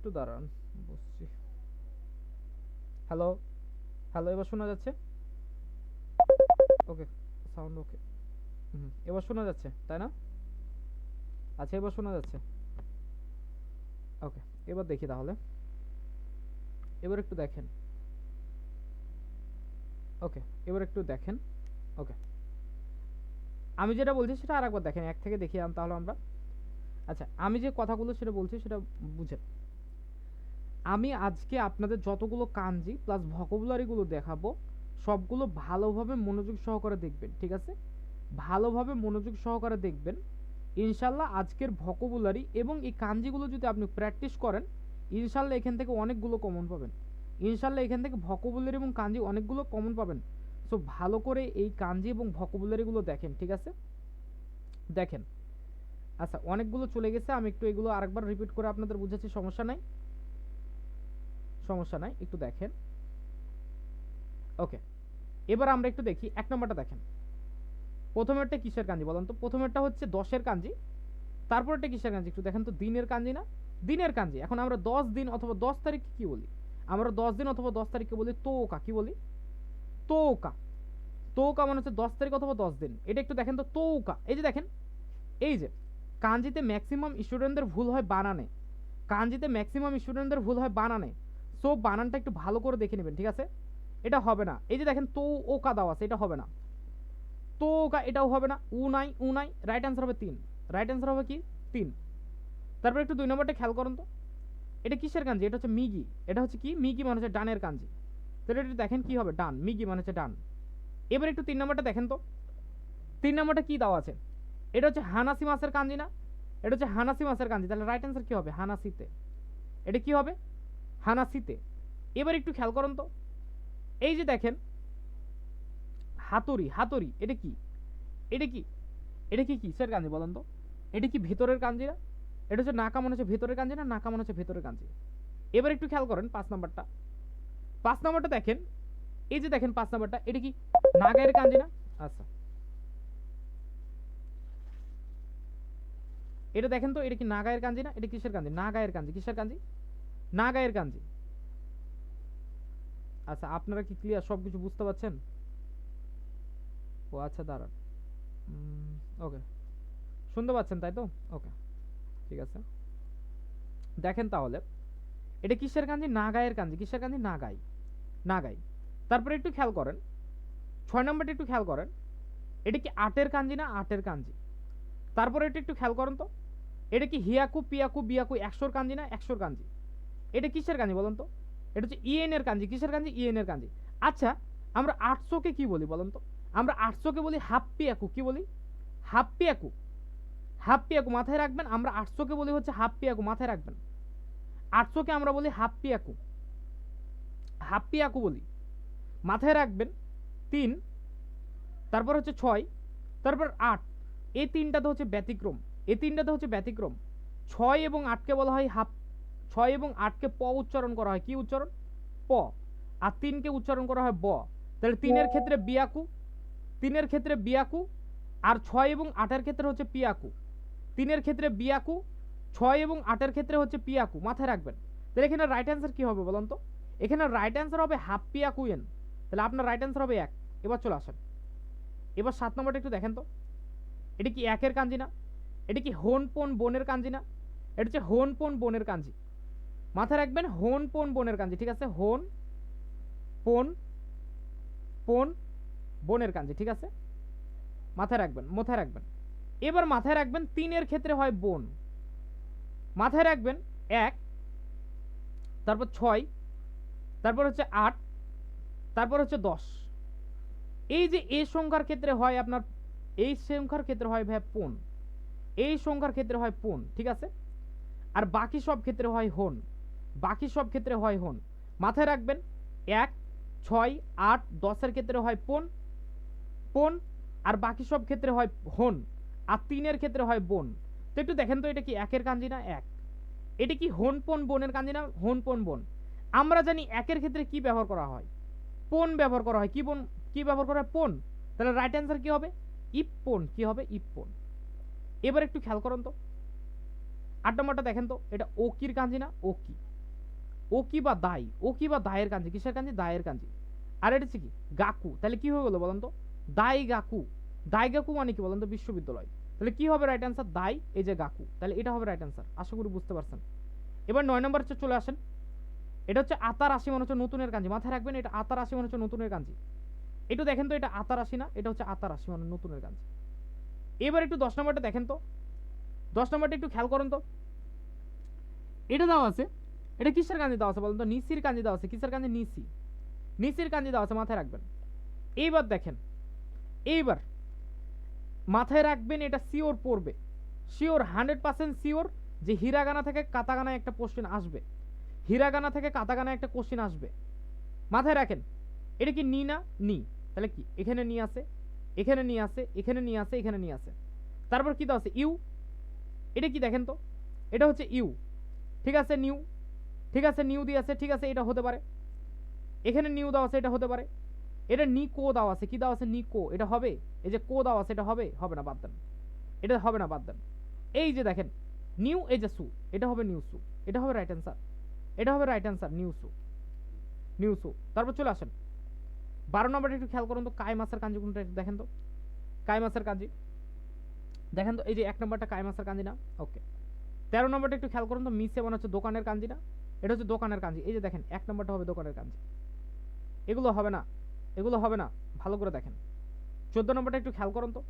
একটু দাঁড়ান, বসছি। হ্যালো, হ্যালো, এবার শোনা যাচ্ছে? ওকে, সাউন্ড ওকে। এবার শোনা যাচ্ছে তাই না? আচ্ছা, এবার শোনা যাচ্ছে। ওকে, এবার দেখি তাহলে। এবার একটু দেখেন। ওকে, এবার একটু দেখেন। ওকে, আমি যেটা বলছি সেটা আরেকবার দেখেন, এক থেকে দেখি তাহলে আমরা। আচ্ছা, আমি যে কথাগুলো সেটা বলছি সেটা বুঝেন। আমি আজকে আপনাদের যতগুলো কাঞ্জি প্লাস ভোকাবুলারিগুলো দেখাবো, সবগুলো ভালোভাবে মনোযোগ সহকারে দেখবেন, ঠিক আছে? ভালোভাবে মনোযোগ সহকারে দেখবেন। ইনশাল্লাহ আজকের ভোকাবুলারি এবং এই কাঞ্জিগুলো যদি আপনি প্র্যাকটিস করেন, ইনশাল্লাহ এখান থেকে অনেকগুলো কমন পাবেন। ইনশাল্লাহ এখান থেকে ভোকাবুলারি এবং কাঞ্জি অনেকগুলো কমন পাবেন। সো ভালো করে এই কাঞ্জি এবং ভোকাবুলারিগুলো দেখেন, ঠিক আছে? দেখেন। আচ্ছা, অনেকগুলো চলে গেছে, আমি একটু এগুলো আরেকবার রিপিট করে আপনাদের বুঝাচ্ছি, সমস্যা নাই, সমস্যা নাই, একটু দেখেন। ওকে, এবার আমরা একটু দেখি এক নম্বরটা দেখেন। প্রথমেরটা কিসের কাঞ্জি বলেন তো? প্রথমেরটা হচ্ছে 10-এর কাঞ্জি। তারপরটা কিসের কাঞ্জি একটু দেখেন তো? দিনের কাঞ্জি না? দিনের কাঞ্জি। এখন আমরা 10 দিন অথবা 10 তারিখ কি বলি? আমরা 10 দিন অথবা 10 তারিখকে বলি তোকা। কি বলি? তোকা। তোকা মানে হচ্ছে 10 তারিখ অথবা 10 দিন। এটা একটু দেখেন তো, তোকা। এই যে দেখেন, এই যে কাঞ্জিতে ম্যাক্সিমাম স্টুডেন্টদের ভুল হয় বানানে। কাঞ্জিতে ম্যাক্সিমাম স্টুডেন্টদের ভুল হয় বানানে। সো বানানটা একটু ভালো করে দেখে নেবেন, ঠিক আছে? এটা হবে না। এই যে দেখেন, তো ওকা দাও আছে, এটা হবে না। তো ওকা, এটাও হবে না। উ নাই, উ নাই। রাইট অ্যান্সার হবে 3। রাইট অ্যান্সার হবে কি? 3। তারপর একটু 2 নম্বরটা খেয়াল করুন তো। এটা কিসের কাঞ্জি? এটা হচ্ছে মিগি। এটা হচ্ছে কি? মিগি মানে হচ্ছে ডানের কাঞ্জি। তাহলে এটা দেখেন কি হবে? ডান। মিগি মানে হচ্ছে ডান। এবার একটু 3 নম্বরটা দেখেন তো। 3 নম্বরটা কি দাও আছে? এটা হচ্ছে হানাসি মাছের কাঞ্জি না? এটা হচ্ছে হানাসি মাছের কাঞ্জি। তাহলে রাইট অ্যান্সার কি হবে? হানাসিতে। এটা কি হবে? হানাসিতে। এবার একটু খেয়াল করুন তো। এই যে দেখেন, হাতুড়ি। হাতুড়ি এটা কি? এটা কি? এটা কি কিসের কাঞ্জি বলেন তো? এটা কি ভেতরের কাঞ্জি না? এটা হচ্ছে নাকা মনে হচ্ছে ভেতরের কাঞ্জি না? নাকা মনে হচ্ছে ভেতরের কাঞ্জি। এবার একটু খেয়াল করেন 5 নাম্বারটা। 5 নাম্বারটা দেখেন। এই যে দেখেন 5 নাম্বারটা, এটা কি নাগায়ের কাঞ্জি না? আচ্ছা, এটা দেখেন তো, এটা কি নাগায়ের কাঞ্জি না? এটা কিসের কাঞ্জি? নাগায়ের কাঞ্জি। কিসের কাঞ্জি? নাগায়ের কাঞ্জি। আচ্ছা, আপনারা কি ক্লিয়ার? সব কিছু বুঝতে পারছেন? ও আচ্ছা, দাঁড়ান। ওকে, শুনতে পাচ্ছেন তাই তো? ওকে, ঠিক আছে। দেখেন তাহলে, এটা কিসের কাঞ্জি? নাগায়ের কাঞ্জি। কিসের কাঞ্জি? নাগাই। নাগাই। তারপরে একটু খেয়াল করেন 6 নম্বরটা একটু খেয়াল করেন। এটা কি আটের কাঞ্জি না? আটের কাঞ্জি। তারপরে এটা একটু খেয়াল করেন তো। এটা কি হিয়াকু পিয়াকু বিয়াকু 100-র কাঞ্জি না? 100-র কাঞ্জি। এটা কিসের কাঞ্জি বলুন তো? এটা হচ্ছে ইএন এর কাঞ্জি। কিসের কাঞ্জি? ইএন এর কাঞ্জি। আচ্ছা, আমরা 800-কে কি বলি বলুন তো? আমরা 800-কে বলি হাফ পিয়াকু। কি বলি? হাফ পিয়াকু। হাফ পিয়াকু মাথায় রাখবেন। আমরা 800-কে বলি হচ্ছে হাফ পিয়াকু, মাথায় রাখবেন। 800-কে আমরা বলি হাফ পিয়াকু। হাফ পিয়াকু বলি, মাথায় রাখবেন। 3, তারপর হচ্ছে 6, তারপর 8। এই তিনটাতে হচ্ছে ব্যতিক্রম। এই তিনটাতে হচ্ছে ব্যতিক্রম। 6 এবং 8-কে বলা হয় হাফ। 6 এবং 8-কে প উচ্চারণ করা হয়। কি উচ্চারণ? প। আর 3-কে উচ্চারণ করা হয় ব। তাহলে 3-এর ক্ষেত্রে বিয়াকু। 3-এর ক্ষেত্রে বিয়াকু। আর 6 এবং 8-এর ক্ষেত্রে হচ্ছে পিয়াকু। 3-এর ক্ষেত্রে বিয়াকু, 6 এবং 8-এর ক্ষেত্রে হচ্ছে পিয়াকু, মাথায় রাখবেন। তাহলে এখানে রাইট অ্যান্সার কি হবে বলুন তো? এখানে রাইট অ্যান্সার হবে হাফ পিয়াকুয়েন। তাহলে আপনার রাইট অ্যান্সার হবে 1। এবার চলে আসেন। এবার 7 নম্বরটা একটু দেখেন তো। এটা কি 1-এর কাঞ্জি না? এটা কি হোন পোন বোনের কাঞ্জি না? এটা হচ্ছে হোন পোন বোনের কাঞ্জি। মাথায় রাখবেন, হোন পোন বোনের কাঞ্জি, ঠিক আছে? হোন পোন পোন বোনের কাঞ্জি, ঠিক আছে? মাথায় রাখবেন, মাথায় রাখবেন। এবার মাথায় রাখবেন 3-এর ক্ষেত্রে হয় বোন। মাথায় রাখবেন 1, তারপর 6, তারপর হচ্ছে 8, তারপর হচ্ছে 10। এই যে এই সংখ্যার ক্ষেত্রে হয় আপনার, এই সংখ্যার ক্ষেত্রে হয় ভাই পোন। এই সংখ্যার ক্ষেত্রে হয় পোন, ঠিক আছে? আর বাকি সব ক্ষেত্রে হয় হন। বাকি সব ক্ষেত্রে হয় হন। মাথায় রাখবেন 1, 6, 8, 10-এর ক্ষেত্রে হয় পোন। পোন। আর বাকি সব ক্ষেত্রে হয় হন। আর 3-এর ক্ষেত্রে হয় বোন। তো একটু দেখেন তো, এটা কি 1-এর কাঞ্জি না? 1। এটা কি হন পোন বোনের কাঞ্জি না? হন পোন বোন। আমরা জানি 1-এর ক্ষেত্রে কি ব্যবহার করা হয়? পোন ব্যবহার করা হয়। কি বোন? কি ব্যবহার করা হয়? পোন। তাহলে রাইট অ্যান্সার কি হবে? ইপ্পন। কি হবে? ইপ্পন। এবার একটু খেয়াল করুন তো। 8 নম্বরটা দেখেন তো, এটা ওকির কাঞ্জি না? ওকি। ওকি বা দাই, ওকি বা দায়ের কাঞ্জি, কিসের কাঞ্জি? দায়ের কাঞ্জি। আর এটা হচ্ছে কি? গাকু। তাহলে কি হয়ে গেল বলেন তো? দাই গাকু। দাই গাকু মানে কি বলেন তো? বিশ্ববিদ্যালয়। তাহলে কি হবে রাইট অ্যান্সার? দাই এই যে গাকু, তাহলে এটা হবে রাইট অ্যান্সার। আশা করি বুঝতে পারছেন। এবার 9 নম্বরে চলে আসেন। এটা হচ্ছে আতা রাশি মানে হচ্ছে নতুনের কাঞ্জি, মাথায় রাখবেন এটা আতা রাশি মানে হচ্ছে নতুনের কাঞ্জি। একটু দেখেন তো, এটা আতা রাশি না, এটা হচ্ছে আতা রাশি মানে নতুনের কাঞ্জি। এবার একটু 10 নম্বরটা দেখেন তো, 10 নম্বরটা একটু খেয়াল করেন তো। এটা দেওয়া আছে, এটা কিসের কাঞ্জি দেওয়া আছে বলেন তো? নিসির কাঞ্জি দেওয়া আছে। কিসের কাঞ্জি? নিসি, নিসির কাঞ্জি দেওয়া আছে, মাথায় রাখবেন। এইবার দেখেন, এইবার মাথায় রাখবেন এটা শিওর পড়বে, শিওর 100% শিওর যে হিরাগানা থেকে কাতাগানায় একটা কোশ্চেন আসবে, হিরাগানা থেকে কাতাগানায় একটা কোশ্চেন আসবে। মাথায় রাখেন, এটা কি নি না? নি। তাহলে কি এখানে নি আছে, এখানে নি আছে, এখানে নি আছে, এখানে নি আছে। তারপর কি দেওয়া আছে? ইউ। এটা কি দেখেন তো, এটা হচ্ছে ইউ, ঠিক আছে নিউ, ঠিক আছে নিউ দিয়ে আছে, ঠিক আছে এটা হতে পারে। এখানে নিউ দেওয়া আছে, এটা হতে পারে। এটা নিকো দেওয়া আছে, কি দেওয়া আছে? নিকো, এটা হবে? এই যে কো দেওয়া আছে, এটা হবে? হবে না, বাদ দেন, এটা হবে না, বাদ দেন। এই যে দেখেন নিউ, এই যে সু, এটা হবে নিউ সু, এটা হবে রাইট অ্যান্সার, এটা হবে রাইট অ্যান্সার, নিউ সু, নিউ সু। তারপর চলে আসেন 12 নম্বরটা একটু খেয়াল করুন তো, কাই মাছের কাঞ্জি কোনটা একটু দেখেন তো। কাই মাছের কাঞ্জি দেখেন তো, এই যে 1 নম্বরটা কাই মাছের কাঞ্জি না? ওকে। 13 নম্বরটা একটু খেয়াল করুন তো, মিসে মনে হচ্ছে দোকানের কাঞ্জি না? এটা হচ্ছে দোকানের কাঞ্জি। এই যে দেখেন 1 নম্বরটা হবে দোকানের কাঞ্জি, এগুলো হবে না, এগুলো হবে না, ভালো করে দেখেন। 14 নম্বরটা একটু খেয়াল করুন তো,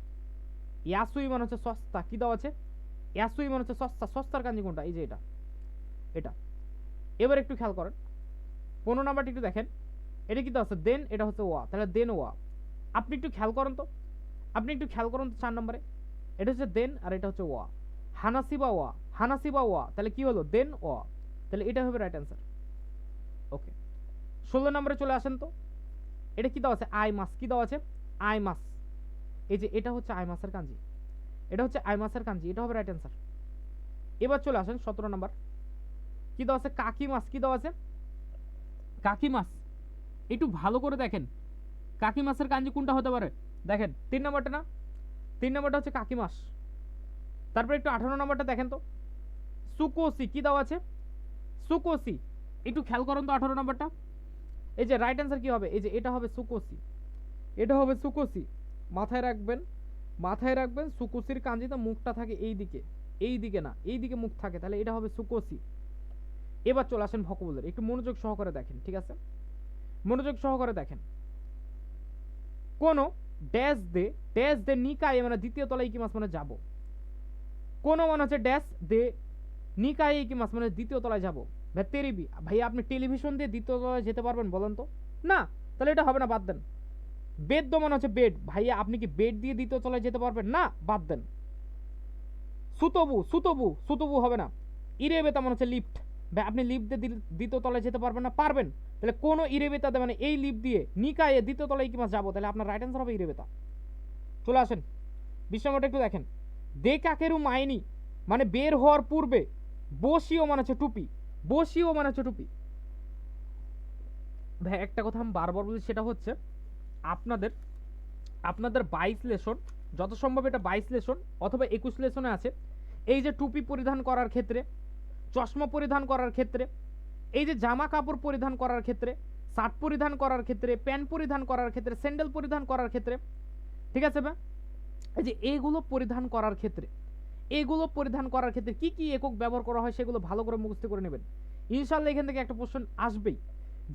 ইয়াসুই মনে হচ্ছে সস্তা, কি দেওয়া আছে? ইয়াসুই মনে হচ্ছে সস্তা, সস্তার কাঞ্জি কোনটা? এই যে এটা, এটা। এবার একটু খেয়াল করেন 15 নাম্বারটা একটু দেখেন, এটা কি দেওয়া আছে? দেন, এটা হচ্ছে ওয়া, তাহলে দেন ওয়া। আপনি একটু খেয়াল করেন তো, আপনি একটু খেয়াল করুন তো 4 নম্বরে, এটা হচ্ছে দেন আর এটা হচ্ছে ওয়া, হানাসিবা ওয়া, হানাসিবা ওয়া, তাহলে কি হলো? দেন ওয়া, তাহলে এটা হবে রাইট অ্যান্সার। ওকে। 16 নম্বরে চলে আসেন তো, এটা কি দেওয়া আছে? আই মাস, কি দেওয়া আছে? আই মাস। এই যে এটা হচ্ছে আই মাসের কাঞ্জি, এটা হচ্ছে আই মাসের কাঞ্জি, এটা হবে রাইট অ্যান্সার। এবার চলে আসেন 17 নম্বর, কি দেওয়া আছে? কাকি মাস, কি দেওয়া আছে? কাকি মাস। একটু ভালো করে দেখেন কাকি মাসের কাঞ্জি কোনটা হতে পারে। দেখেন 3 নম্বরটা না, 3 নম্বরটা হচ্ছে কাকি মাস। তারপর একটু 18 নম্বরটা দেখেন তো, সুকোসি, কি দেওয়া আছে? সুকোসি। একটু খেয়াল করুন তো 18 নম্বরটা, এই যে রাইট অ্যান্সার কি হবে? এই যে এটা হবে সুকোসি, এটা হবে সুকোসি। মাথায় রাখবেন, মাথায় রাখবেন সুকোসির কাঞ্জিতে মুখটা থাকে এই দিকে, এই দিকে না, এই দিকে মুখ থাকে, তাহলে এটা হবে সুকোসি। এবার চলে আসেন ভোকাবুলারি, একটু মনোযোগ সহকারে দেখেন, ঠিক আছে? মনোযোগ সহকারে দেখেন। কোন ড্যাশ দে, ড্যাশ দে নিকায়ে মানে দ্বিতীয় তলায় কি মাস মানে যাব, কোন মানে হচ্ছে ড্যাশ দে নিকায়ে কি মাস মানে দ্বিতীয় তলায় যাব। ভাই তেরিবি, ভাই আপনি টেলিভিশন দিয়ে দ্বিতীয় তলায় যেতে পারবেন বলেন তো? না, তাহলে এটা হবে না, বাদ দেন। বেদ মানে হচ্ছে বেড, ভাইয়া আপনি কি বেড দিয়ে দ্বিতীয় তলায় যেতে পারবেন? না, বাদ দেন। সুতবু, সুতবু, সুতবু হবে না। ইরেবেতা মানে হচ্ছে লিফট, ভাই আপনি লিফট দিয়ে দ্বিতীয় তলায় যেতে পারবেন না? পারবেন। তাহলে কোন ইরেবেতা মানে এই লিফট দিয়ে নিকায়ে দ্বিতীয় তলায় কি মাস যাবো, তাহলে আপনার রাইট অ্যান্সার হবে ইরেবেতা। চলে আসেন 20 নম্বরটা একটু দেখেন, দে কাকেরু মাইনি মানে বের হওয়ার পূর্বে, বসিও মানে হচ্ছে টুপি, বসিও মানে হচ্ছে টুপি। ভাই একটা কথা আমি বারবার বলি, সেটা হচ্ছে আপনাদের আপনাদের 22 লেসন, যত সম্ভব এটা 22 লেসন অথবা 21 লেসনে আছে, এই যে টুপি পরিধান করার ক্ষেত্রে, চশমা পরিধান করার ক্ষেত্রে, এই যে জামা কাপড় পরিধান করার ক্ষেত্রে, শার্ট পরিধান করার ক্ষেত্রে, প্যান্ট পরিধান করার ক্ষেত্রে, স্যান্ডেল পরিধান করার ক্ষেত্রে, ঠিক আছে ভাই? এই যে এইগুলো পরিধান করার ক্ষেত্রে, এইগুলো পরিধান করার ক্ষেত্রে কি কি একক ব্যবহার করা হয় সেগুলো ভালো করে মুখস্থ করে নেবেন। ইনশাআল্লাহ এখান থেকে একটা প্রশ্ন আসবেই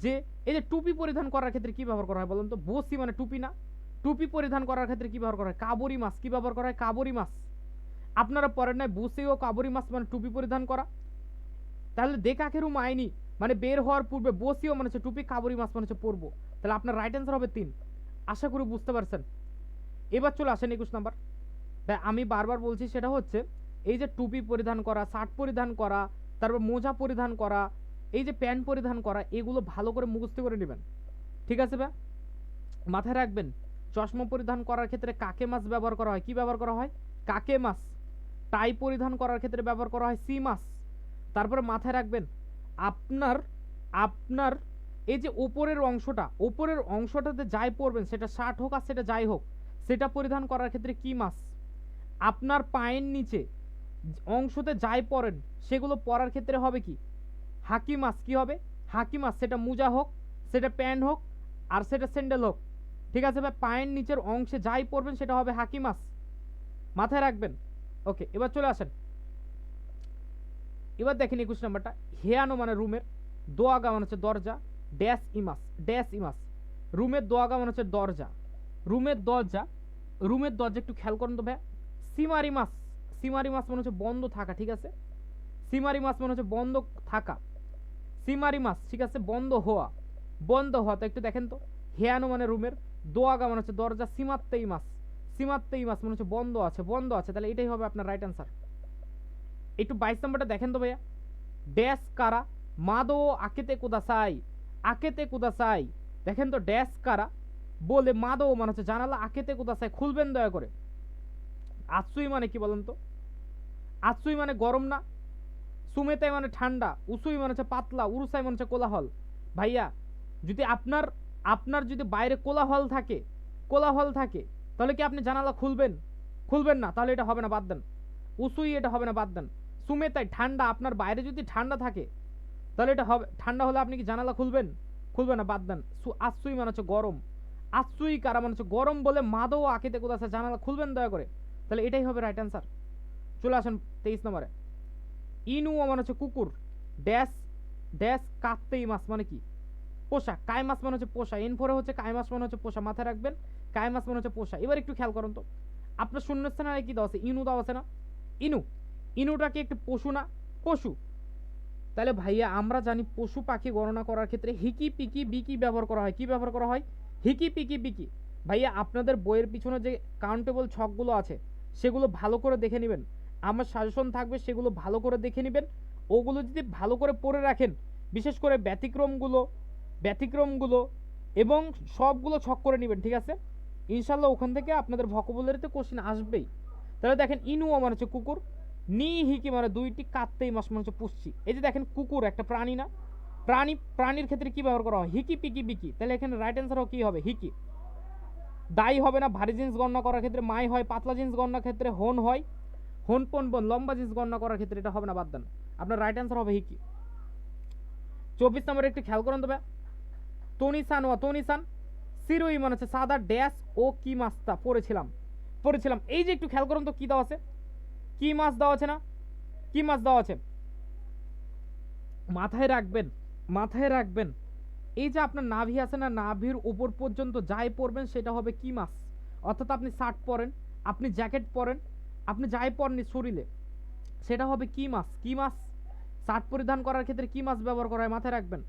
যে এই যে টুপি পরিধান করার ক্ষেত্রে কি ব্যবহার করা হয় বলুন তো? বসি মানে টুপি না? টুপি পরিধান করার ক্ষেত্রে কি ব্যবহার করা হয়? কাবরি মাছ, কি ব্যবহার করা হয়? কাবরি মাছ। আপনারা পড়েন নাই বুসি ও কাবরি মাছ মানে টুপি পরিধান করা? তাহলে দেখাকেরু মাইনি মানে বের হওয়ার পূর্বে, বসিও মানে হচ্ছে টুপি, কাবরি মাছ মানে হচ্ছে পরবো। তাহলে আপনার রাইট অ্যান্সার হবে 3। আশা করি বুঝতে পারছেন। এবার চলে আসেন 21 নাম্বার। তাই আমি বারবার বলছি, সেটা হচ্ছে এই যে টুপি পরিধান করা, শার্ট পরিধান করা, তারপর মোজা পরিধান করা, এই যে প্যান্ট পরিধান করা, এগুলো ভালো করে মুখস্থ করে নেবেন, ঠিক আছে ভাই? মাথায় রাখবেন চশমা পরিধান করার ক্ষেত্রে কাকে মাছ ব্যবহার করা হয়, কি ব্যবহার করা হয়? কাকে মাছ। টাই পরিধান করার ক্ষেত্রে ব্যবহার করা হয় সি মাছ। তারপরে মাথায় রাখবেন আপনার আপনার এই যে উপরের অংশটা, উপরের অংশটাতে যাই পরবেন, সেটা শার্ট হোক আর সেটা যাই হোক, সেটা পরিধান করার ক্ষেত্রে কি মাছ। আপনার পায়ের নিচে অংশতে যাই পরেন সেগুলো পরার ক্ষেত্রে হবে কি? হাকি মাছ, কি হবে? হাকি মাছ, সেটা মোজা হোক, সেটা প্যান্ট হোক, আর সেটা স্যান্ডেল হোক, ঠিক আছে ভাই, পায়ের নিচের অংশে যাই পরবেন সেটা হবে হাকি মাছ, মাথায় রাখবেন। ওকে, এবার চলে আসেন, এবার দেখেন 21 নাম্বারটা, হেয়ানো মানে রুমের, দোয়াগা মানে হচ্ছে দরজা, ড্যাশ ইমাস, ড্যাশ ইমাস, রুমের দোয়াগা মানে হচ্ছে দরজা, রুমের দরজা, রুমের দরজা একটু খেয়াল করেন তো ভাই, সিমারি মাস, সিমারি মাস মানে হচ্ছে বন্ধ থাকা, ঠিক আছে, সিমারি মাস মানে হচ্ছে বন্ধ থাকা, সিমারি মাস, ঠিক আছে, বন্ধ হওয়া, বন্ধ হওয়া। তো একটু দেখেন তো, হেয়ানো মানে রুমের, দোয়াগা মানে হচ্ছে দরজা, সীমাত্তেই মাস, সীমাত্তেই মাস মানে হচ্ছে বন্ধ আছে, বন্ধ আছে, তাহলে এটাই হবে আপনার রাইট অ্যান্সার। একটু 22 নাম্বারটা দেখেন তো ভাইয়া, ড্যাশ কারা মাদো আকেতে কুদাসাই, আকেতে কুদাসাই, দেখেন তো ড্যাশ কারা বলে মাদো মানে হচ্ছে জানালা, আকেতে কুদাসাই খুলবেন দয়া করে। আতসুই মানে কি বলেন তো, আতসুই মানে গরম না, সুমেতাই মানে ঠান্ডা, উসুই মানে হচ্ছে পাতলা, উরুসাই মানে হচ্ছে কোলাহল। ভাইয়া যদি আপনার আপনার যদি বাইরে কোলাহল থাকে, কোলাহল থাকে, তাহলে কি আপনি জানালা খুলবেন? খুলবেন না, তাহলে এটা হবে না, বাদ দেন। উসুই এটা হবে না, বাদ দেন। সুমেতাই ঠান্ডা, আপনার বাইরে যদি ঠান্ডা থাকে তাহলে এটা হবে, ঠান্ডা হলে আপনি কি জানালা খুলবেন? খুলবেন না, বাদ দেন। আতসুই মানে হচ্ছে গরম, আতসুই কারা মানে হচ্ছে গরম বলে মাদো আকিতে কোথাছে জানালা খুলবেন দয়া করে, তাহলে এটাই হবে রাইট অ্যান্সার। চলে আসেন 23 নম্বরে, ইনু মানে হচ্ছে কুকুর, ড্যাশ ড্যাশ কাত্তেই মাছ মানে কি পোষা, কাই মাছ মানে হচ্ছে পোষা, এন ফোরে হচ্ছে কাই মাছ মানে হচ্ছে পোষা, মাথায় রাখবেন, কাই মাছ মানে হচ্ছে পোষা। এবার একটু খেয়াল করুন তো, আপনার শূন্যস্থানে কি দেওয়া আছে, ইনু দেওয়া আছে না, ইনু, ইনুটা কি একটি পশু না? পশু। তাহলে ভাইয়া আমরা জানি পশু পাখি গণনা করার ক্ষেত্রে হিকি পিকি বিকি ব্যবহার করা হয়, কি ব্যবহার করা হয়? হিকি পিকি বিকি। ভাইয়া আপনাদের বইয়ের পিছনে যে কাউন্টেবল ছকগুলো আছে সেগুলো ভালো করে দেখে নেবেন, আমার সাজেশন থাকবে সেগুলো ভালো করে দেখে নেবেন, ওগুলো যদি ভালো করে পড়ে রাখেন, বিশেষ করে ব্যতিক্রমগুলো, ব্যতিক্রমগুলো এবং সবগুলো ছক করে নেবেন, ঠিক আছে, ইনশাল্লাহ ওখান থেকে আপনাদের ভোকাবুলারিতে কোশ্চেন আসবেই। তাহলে দেখেন ইনু আমার হচ্ছে কুকুর, নি হিকি মানে দুইটি, কাত্তেই মাস মানে হচ্ছে পুষছি। এই যে দেখেন কুকুর একটা প্রাণী না, প্রাণী, প্রাণীর ক্ষেত্রে কি ব্যবহার করা হয়? হিকি পিকি বিকি। তাহলে এখানে রাইট অ্যান্সার কি হবে? হিকি। দায়ী হবে না, ভারী জিনিস গণনা করার ক্ষেত্রে মাই হয়, পাতলা জিনিস গণনার ক্ষেত্রে হন হয়, হন পন বন, লম্বা জিনিস গণনা করার ক্ষেত্রে এটা হবে না, বাদ দেন। আপনার রাইট অ্যান্সার হবে হিকি। 24 নম্বরে একটু খেয়াল করুন তবে, তনিসান ও তনিসান, সিরুই মানে হচ্ছে সাদা, ড্যাশ ও কি মাছটা পড়েছিলাম, পড়েছিলাম। এই যে একটু খেয়াল করুন তো কি দেওয়া আছে, কি মাছ দেওয়া আছে না, কি মাছ দেওয়া আছে, মাথায় রাখবেন, মাথায় রাখবেন, এই যে আপনার নাভি আছে না, নাভির উপর পর্যন্ত যাই পরবেন সেটা হবে কি মাছ। অর্থাৎ আপনি শার্ট পরেন, আপনি জ্যাকেট পরেন, আপনি যাই পরেননি শরীরে, সেটা হবে কি মাছ, কি মাছ। শার্ট পরিধান করার ক্ষেত্রে কি মাছ ব্যবহার করা হয়, মাথায় রাখবেন।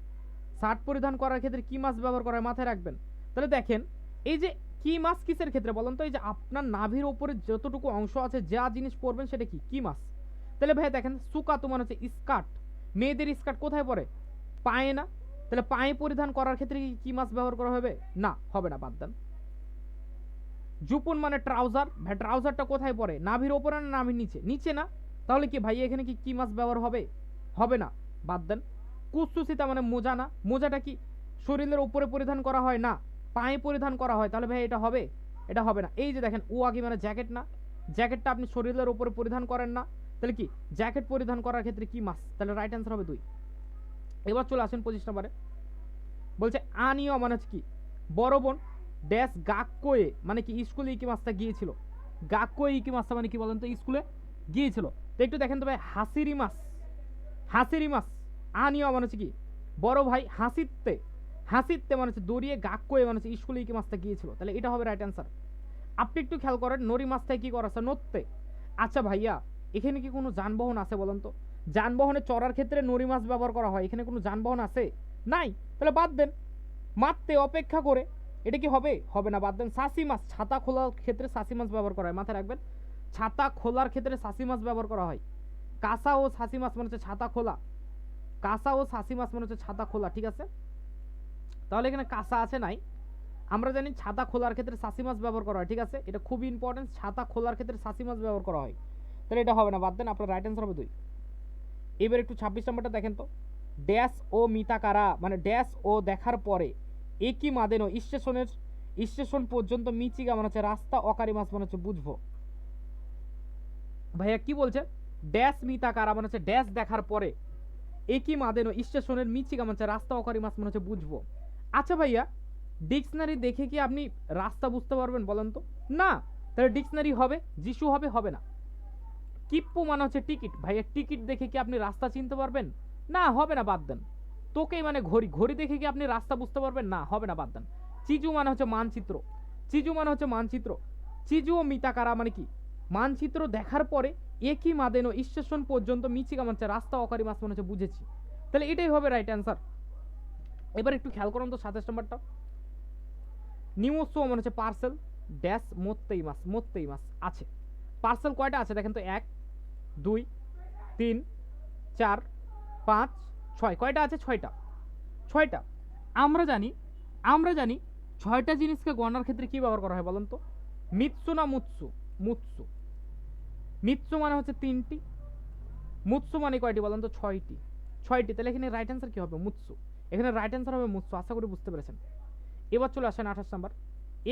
শার্ট পরিধান করার ক্ষেত্রে কি মাছ ব্যবহার করা হয়, মাথায় রাখবেন। তাহলে দেখেন এই যে কি মাছ কিসের ক্ষেত্রে বলেন তো, এই যে আপনার নাভির উপরে যতটুকু অংশ আছে যা জিনিস পরবেন সেটা কি, কি মাছ। তাহলে ভাই দেখেন সুকা তোমার হচ্ছে স্কার্ট, মেয়েদের স্কার্ট কোথায় পরে? পায়ে না, তাহলে পায়ে পরিধান করার ক্ষেত্রে কি মাছ ব্যবহার করা হবে? না, হবে না, বাদ দেন। জুপুন মানে ট্রাউজার, ভাই ট্রাউজারটা কোথায় পরে? নাভির ওপরে না নাভির নিচে? নিচে না, তাহলে কি ভাই এখানে কি কি মাছ ব্যবহার হবে? হবে না, বাদ দেন। কুসুসিতা মানে মোজা না, মোজাটা কি শরীরের উপরে পরিধান করা হয়? না, পায়ে পরিধান করা হয়, তাহলে ভাই এটা হবে? এটা হবে না। এই যে দেখেন উয়াগি মানে জ্যাকেট না, জ্যাকেটটা আপনি শরীরের উপরে পরিধান করেন না, তাহলে কি জ্যাকেট পরিধান করার ক্ষেত্রে কি মাছ? তাহলে রাইট অ্যান্সার হবে 2। এবার চলে আসেন 25 নম্বরে, বলছে আনিও মানে হচ্ছে কি বড় বোন, ড্যাশ গাক্কোয়ে মানে কি স্কুলে কি মাছটা গিয়েছিল, গাক্কোয়ে কি মাছটা মানে কি বলেন তো, স্কুলে গিয়েছিল। তো একটু দেখেন তো ভাই, হাসিরি মাছ, হাসিরি মাছ, আনিও মানে হচ্ছে কি বড় ভাই, হাসিতে, হাসিতে মানে হচ্ছে দড়িয়ে, গাক্কোয়ে মানে হচ্ছে স্কুলে কি মাছটা গিয়েছিল, তাহলে এটা হবে রাইট অ্যান্সার। আপনি একটু খেয়াল করেন নরি মাছটায় কি করা আছে, নড়তে। আচ্ছা ভাইয়া এখানে কি কোনো যানবাহন আছে বলেন তো, যানবাহনে চড়ার ক্ষেত্রে নরি মাছ ব্যবহার করা হয়, এখানে কোনো যানবাহন আছে? নাই, তাহলে বাদ দেন। মারতে অপেক্ষা করে, এটা কি হবে? হবে না, বাদ দেন। সাসি মাছ, ছাতা খোলার ক্ষেত্রে সাসি মাছ ব্যবহার করা হয়, মাথায় রাখবেন, ছাতা খোলার ক্ষেত্রে সাসি মাছ ব্যবহার করা হয়। কাঁসা ও সাসি মাছ মানে হচ্ছে ছাতা খোলা, কাঁসা ও সাসি মাছ মানে হচ্ছে ছাতা খোলা, ঠিক আছে, তাহলে এখানে কাঁসা আছে নাই, আমরা জানি ছাতা খোলার ক্ষেত্রে সাসি মাছ ব্যবহার করা হয়, ঠিক আছে, এটা খুবই ইম্পর্টেন্ট, ছাতা খোলার ক্ষেত্রে সাসি মাছ ব্যবহার করা হয়, তাহলে এটা হবে না, বাদ দেন। আপনার রাইট অ্যান্সার হবে 2। এবার একটু 26 নম্বরটা দেখেন তো, ড্যাশ ও মিতাকারা মানে ড্যাশ ও দেখার পরে, একই মাদেনো স্টেশনের, স্টেশন পর্যন্ত মিচিগা মানে হচ্ছে রাস্তা, অকারি মাছ মানে হচ্ছে বুঝবো। ভাইয়া কি বলছে? ড্যাশ মিতাকারা মানে হচ্ছে ড্যাশ দেখার পরে, একই মাদেন স্টেশনের মিচিগামাচা রাস্তা অকারি মাছ মনে হচ্ছে বুঝবো। আচ্ছা ভাইয়া, ডিকশনারি দেখে কি আপনি রাস্তা বুঝতে পারবেন বলেন তো? না। তাহলে ডিকশনারি হবে, যিশু হবে, হবে না। কিপ্পু মানে হচ্ছে টিকিট, ভাইয়া টিকিট দেখে কি আপনি রাস্তা চিনতে পারবেন? না, হবে না, বাদ দেন। তোকেই মানে ঘড়ি, ঘড়ি দেখে কি আপনি রাস্তা বুঝতে পারবেন? না, হবে না, বাদ দেন। চিজু মানে হচ্ছে মানচিত্র, চিজু মানে হচ্ছে মানচিত্র। চিজু ও মিতাকারা মানে কি? মানচিত্র দেখার পরে একই মাদেনো স্টেশন পর্যন্ত মিচিগামাচ্ছে রাস্তা অকারি মাছ মনে হচ্ছে বুঝেছি। তাহলে এটাই হবে রাইট অ্যান্সার। এবার একটু খেয়াল করুন তো 27 নম্বরটা। নিমোসো মানে হচ্ছে পার্সেল ড্যাশ মোত্তেই মাছ আছে। পার্সেল কয়টা আছে দেখেন তো? 1 2 3 4 5 6। কয়টা আছে? 6টা। 6টা। আমরা জানি, আমরা জানি 6টা জিনিসকে গণনার ক্ষেত্রে কি ব্যবহার করা হয় বলেন তো? মিৎসু না মুৎসু? মুৎসু। মিৎসু মানে হচ্ছে 3টি, মুৎসু মানে কয়টি বলেন তো? 6টি। 6টি। তাহলে এখানে রাইট অ্যান্সার কি হবে? মুৎসু। এখানে রাইট অ্যান্সার হবে মুৎসু। আশা করি বুঝতে পেরেছেন। এবার চলে আসেন 28 নাম্বার।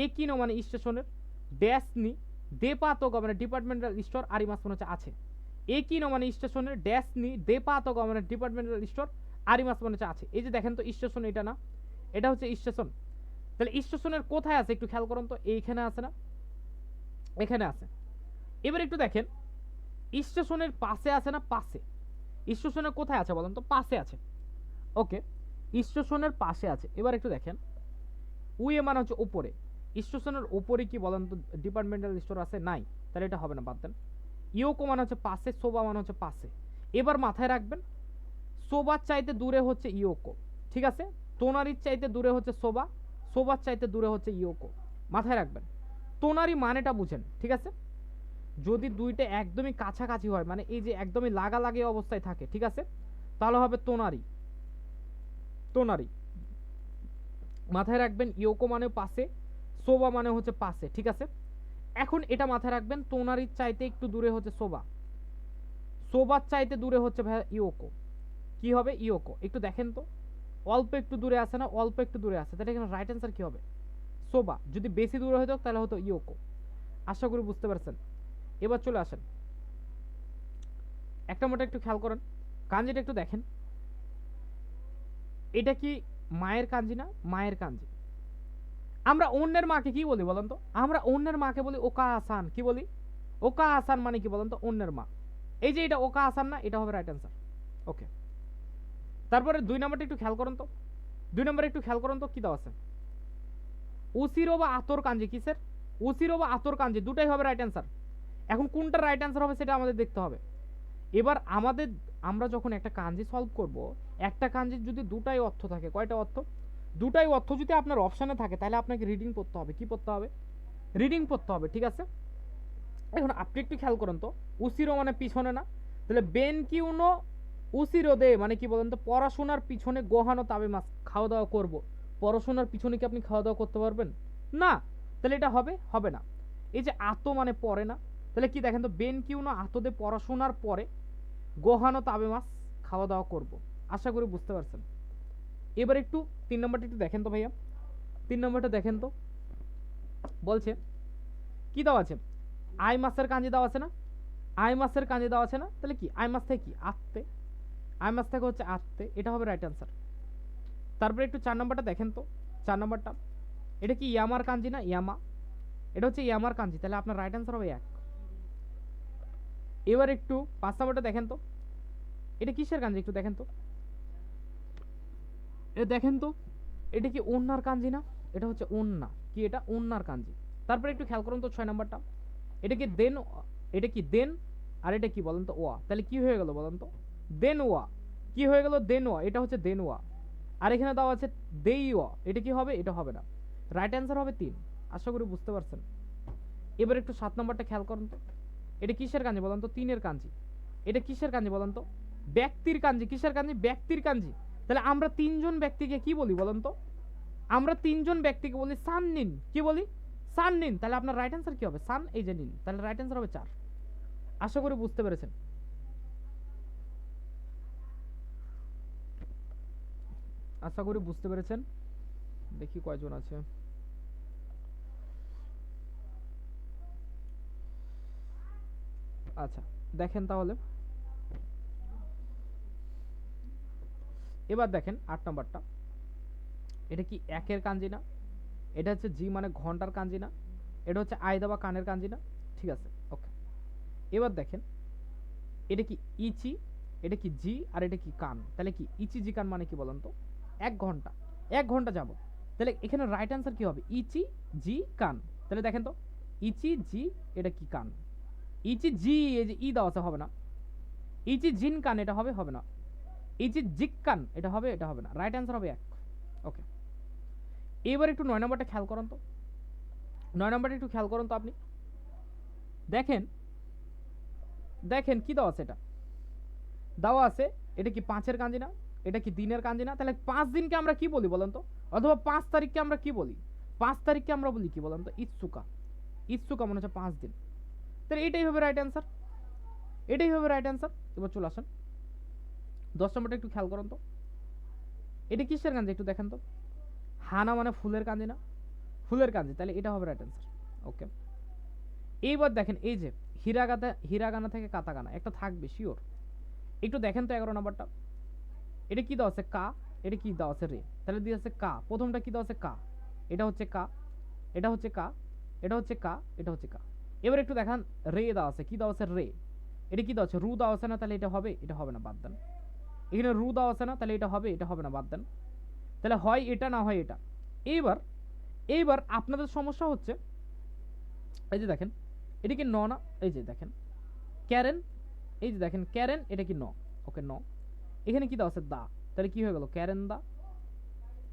একিনো মানে স্টেশনের ড্যাশ নি দেপাতোগা মানে ডিপার্টমেন্টাল স্টোর আরিমাস মনে হচ্ছে আছে। একিনো মানে স্টেশনের ড্যাশ নি দেপাতোগা মানে ডিপার্টমেন্টাল স্টোর আরিমাস মনে হচ্ছে আছে। এই যে দেখেন তো স্টেশন, এটা না, এটা হচ্ছে স্টেশন। তাহলে স্টেশনের কোথায় আছে একটু খেয়াল করুন তো? এইখানে আছে না? এখানে আছে। এবার একটু দেখেন স্টেশনের পাশে আছে না? পাশে। স্টেশনের কোথায় আছে বলেন তো? পাশে আছে। ওকে, স্টেশনের পাশে আছে। এবার একটু দেখেন উয়ে মানে হচ্ছে উপরে। স্টেশনের উপরে কি বলেন তো ডিপার্টমেন্টাল স্টোর আছে? নাই। তাহলে এটা হবে না, বাদ দেন। ইয়োকো মানে হচ্ছে পাশে, সোবা মানে হচ্ছে পাশে। এবার মাথায় রাখবেন সোবার চাইতে দূরে হচ্ছে ইয়োকো, ঠিক আছে? তোনারির চাইতে দূরে হচ্ছে সোবা, সোবার চাইতে দূরে হচ্ছে ইয়োকো। মাথায় রাখবেন তোনারি মানেটা বুঝেন, ঠিক আছে? যদি দুইটা একদমই কাছাকাছি হয়, মানে এই যে একদমই লাগালাগি অবস্থায় থাকে, ঠিক আছে, তাহলে হবে তোনারি। তোনারি মাথায় রাখবেন। ইয়োকো মানে পাশে, সোবা মানে হচ্ছে পাশে, ঠিক আছে? এখন এটা মাথায় রাখবেন তোনারির চাইতে একটু দূরে হচ্ছে সোবা, সোবার চাইতে দূরে হচ্ছে ভাই ইয়োকো। কি হবে? ইয়োকো। একটু দেখেন তো অল্প একটু দূরে আছে না? অল্প একটু দূরে আছে। তাহলে এখানে রাইট অ্যান্সার কি হবে? সোবা। যদি বেশি দূরে হতো তাহলে হতো ইয়োকো। আশা করি বুঝতে পারছেন। এবার চলে আসেন একটা মোটা একটু খেয়াল করেন, কাঞ্জিটা একটু দেখেন। এটা কি মায়ের কাঞ্জি না? মায়ের কাঞ্জি। আমরা অন্যের মাকে কি বলি বলেন তো? আমরা অন্যের মাকে বলি ওকা আসান। কি বলি? ওকা আসান মানে কি বলেন তো? অন্যের মা। এই যে এটা ওকা আসান না, এটা হবে রাইট অ্যান্সার। ওকে, তারপরে 2 নম্বরটা একটু খেয়াল করুন তো। 2 নম্বরে একটু খেয়াল করুন তো কি দেওয়া আছে? উসিরো বা আতর কাঞ্জি। কিসের? উসিরো বা আতর কাঞ্জি, দুটাই হবে রাইট অ্যান্সার। এখন কোনটা রাইট অ্যান্সার হবে সেটা আমাদের দেখতে হবে। এবার আমরা যখন একটা কাঞ্জি সলভ করব, একটা কাঞ্জির যদি দুটাই অর্থ থাকে, কয়টা অর্থ? দুটাই অর্থ যদি আপনার অপশানে থাকে তাহলে আপনাকে রিডিং পড়তে হবে। কি পড়তে হবে? রিডিং পড়তে হবে, ঠিক আছে? এখন আপনি একটু খেয়াল করুন তো, উসিরো মানে পিছনে না? তাহলে বেন কিউনো উসিরো দে মানে কি বলেন তো? পড়াশোনার পিছনে গোহানো তাবে মাস, খাওয়া দাওয়া করব। পড়াশোনার পিছনে কি আপনি খাওয়া দাওয়া করতে পারবেন? না। তাহলে এটা হবে? হবে না। এই যে আতো মানে পরে না? তাহলে কি দেখেন তো বেন কিউনো আতো দে পড়াশোনার পরে গোহানো তাবে মাস খাওয়া দাওয়া করব। আশা করি বুঝতে পারছেন। এবার একটু 3 নম্বরটা একটু দেখেন তো ভাইয়া। 3 নম্বরটা দেখেন তো, বলছে কি দেওয়া আছে? আই মাসের কাঞ্জি দেওয়া আছে না? আই মাসের কাঞ্জি দেওয়া আছে না? তাহলে কি আই মাস থেকে কি আত্তে, আই মাস থেকে হচ্ছে আত্তে, এটা হবে রাইট অ্যান্সার। তারপরে একটু 4 নম্বরটা দেখেন তো। 4 নম্বরটা এটা কি ইয়ামার কাঞ্জি না? ইয়ামা। এটা হচ্ছে ইয়ামার কাঞ্জি, তাহলে আপনার রাইট অ্যান্সার হবে 1। এবার একটু 5 নম্বরটা দেখেন তো। এটা কিসের কাঞ্জি একটু দেখেন তো। এটা দেখেন তো, এটা কি ওন্নার কাঞ্জি না? এটা হচ্ছে ওন্না। কি এটা? ওন্নার কাঞ্জি। তারপরে একটু খেয়াল করুন তো 6 নম্বরটা। এটা কি দেন, এটা কি দেন, আর এটা কি বলেন তো? ওয়া। তাহলে কি হয়ে গেল বলেন তো? দেন ওয়া। কি হয়ে গেল? দেন ওয়া। এটা হচ্ছে দেন ওয়া। আর এখানে দেওয়া আছে দেই ওয়া, এটা কি হবে? এটা হবে না। রাইট অ্যান্সার হবে 3। আশা করি বুঝতে পারছেন। এবার একটু 7 নম্বরটা খেয়াল করুন তো। এটা কিসের কাঞ্জি বলেন তো? 3-এর কাঞ্জি। এটা কিসের কাঞ্জি বলেন তো? ব্যক্তির কাঞ্জি। কিসের কাঞ্জি? ব্যক্তির কাঞ্জি। তাহলে আমরা 3জন ব্যক্তিকে কি বলি বলেন তো? আমরা 3জন ব্যক্তিকে বলি সান নিন। কি বলি? সান নিন। তাহলে আপনার রাইট অ্যান্সার কি হবে? সান, এই যে নিন। তাহলে রাইট অ্যান্সার হবে 4। আশা করি বুঝতে পেরেছেন। আশা করি বুঝতে পেরেছেন। দেখি কয়জন আছে। আচ্ছা, দেখেন তাহলে এবার দেখেন 8 নম্বরটা, এটা কি একের কাঞ্জি না? এটা হচ্ছে জি মানে ঘন্টার কাঞ্জি না? এটা হচ্ছে আয়দা বা কানের কাঞ্জি না? ঠিক আছে, ওকে। এবার দেখেন এটা কি ইচি, এটা কি জি, আর এটা কি কান, তাহলে কি ইচি জি কান মানে কি বলেন তো? 1 ঘন্টা, 1 ঘন্টা যাব, তাহলে এখানে রাইট অ্যান্সার কি হবে? ইচি জি কান। তাহলে দেখেন তো, ইচি জি, এটা কি কান, ইচি জি, এই যে ই দেওয়া আছে, হবে না। ইচি জিন কান, এটা হবে, হবে না। ইচি জিক কান, এটা হবে, এটা হবে না। রাইট অ্যান্সার হবে 1। ওকে, এবার একটু 9 নম্বরটা খেয়াল করুন তো, 9 নম্বরটা একটু খেয়াল করুন তো আপনি, দেখেন দেখেন কি দেওয়া আছে, এটা দেওয়া আছে, এটা কি 5-এর কাঞ্জি না? এটা কি দিনের কাঞ্জি না? তাহলে 5 দিনকে আমরা কি বলি বলেন তো? অথবা 5 তারিখকে আমরা কি বলি? 5 তারিখকে আমরা বলি কি বলেন তো? ইৎসুকা। ইৎসুকা মানে হচ্ছে 5 দিন। তাহলে এটাই হবে রাইট অ্যান্সার, এটাই হবে রাইট অ্যান্সার। এবার চলে আসেন 10 নম্বরটা একটু খেয়াল করুন তো, এটা কিসের কাঞ্জি একটু দেখেন তো? হানা মানে ফুলের কাঞ্জি না? ফুলের কাঞ্জি, তাহলে এটা হবে রাইট অ্যান্সার। ওকে, এইবার দেখেন এই যে হিরাগানা থেকে কাতাকানা একটা থাকবে শিওর, একটু দেখেন তো 11 নম্বরটা, এটা কি দেওয়া আছে? কা। এটা কি দেওয়া আছে? রে। তাহলে দিয়ে আছে কা, প্রথমটা কি দেওয়া আছে? কা। এটা হচ্ছে কা, এটা হচ্ছে কা, এটা হচ্ছে কা, এটা হচ্ছে কা। এবার একটু দেখান, রে দেওয়া আছে, কি দেওয়া আছে? রে। এটা কি দেওয়া আছে? রু দেওয়া আছে না? তাহলে এটা হবে, এটা হবে না, বাদ দেন। এখানে রু দেওয়া আছে না? তাহলে এটা হবে, এটা হবে না, বাদ দেন। তাহলে হয় এটা, না হয় এটা। এইবার এইবার আপনাদের সমস্যা হচ্ছে, এই যে দেখেন এটা কি ন না? এই যে দেখেন ক্যারেন, এই যে দেখেন ক্যারেন, এটা কি ন? ওকে, ন। এখানে কি দেওয়া আছে? দা। তাহলে কি হয়ে গেল? ক্যারেন দা।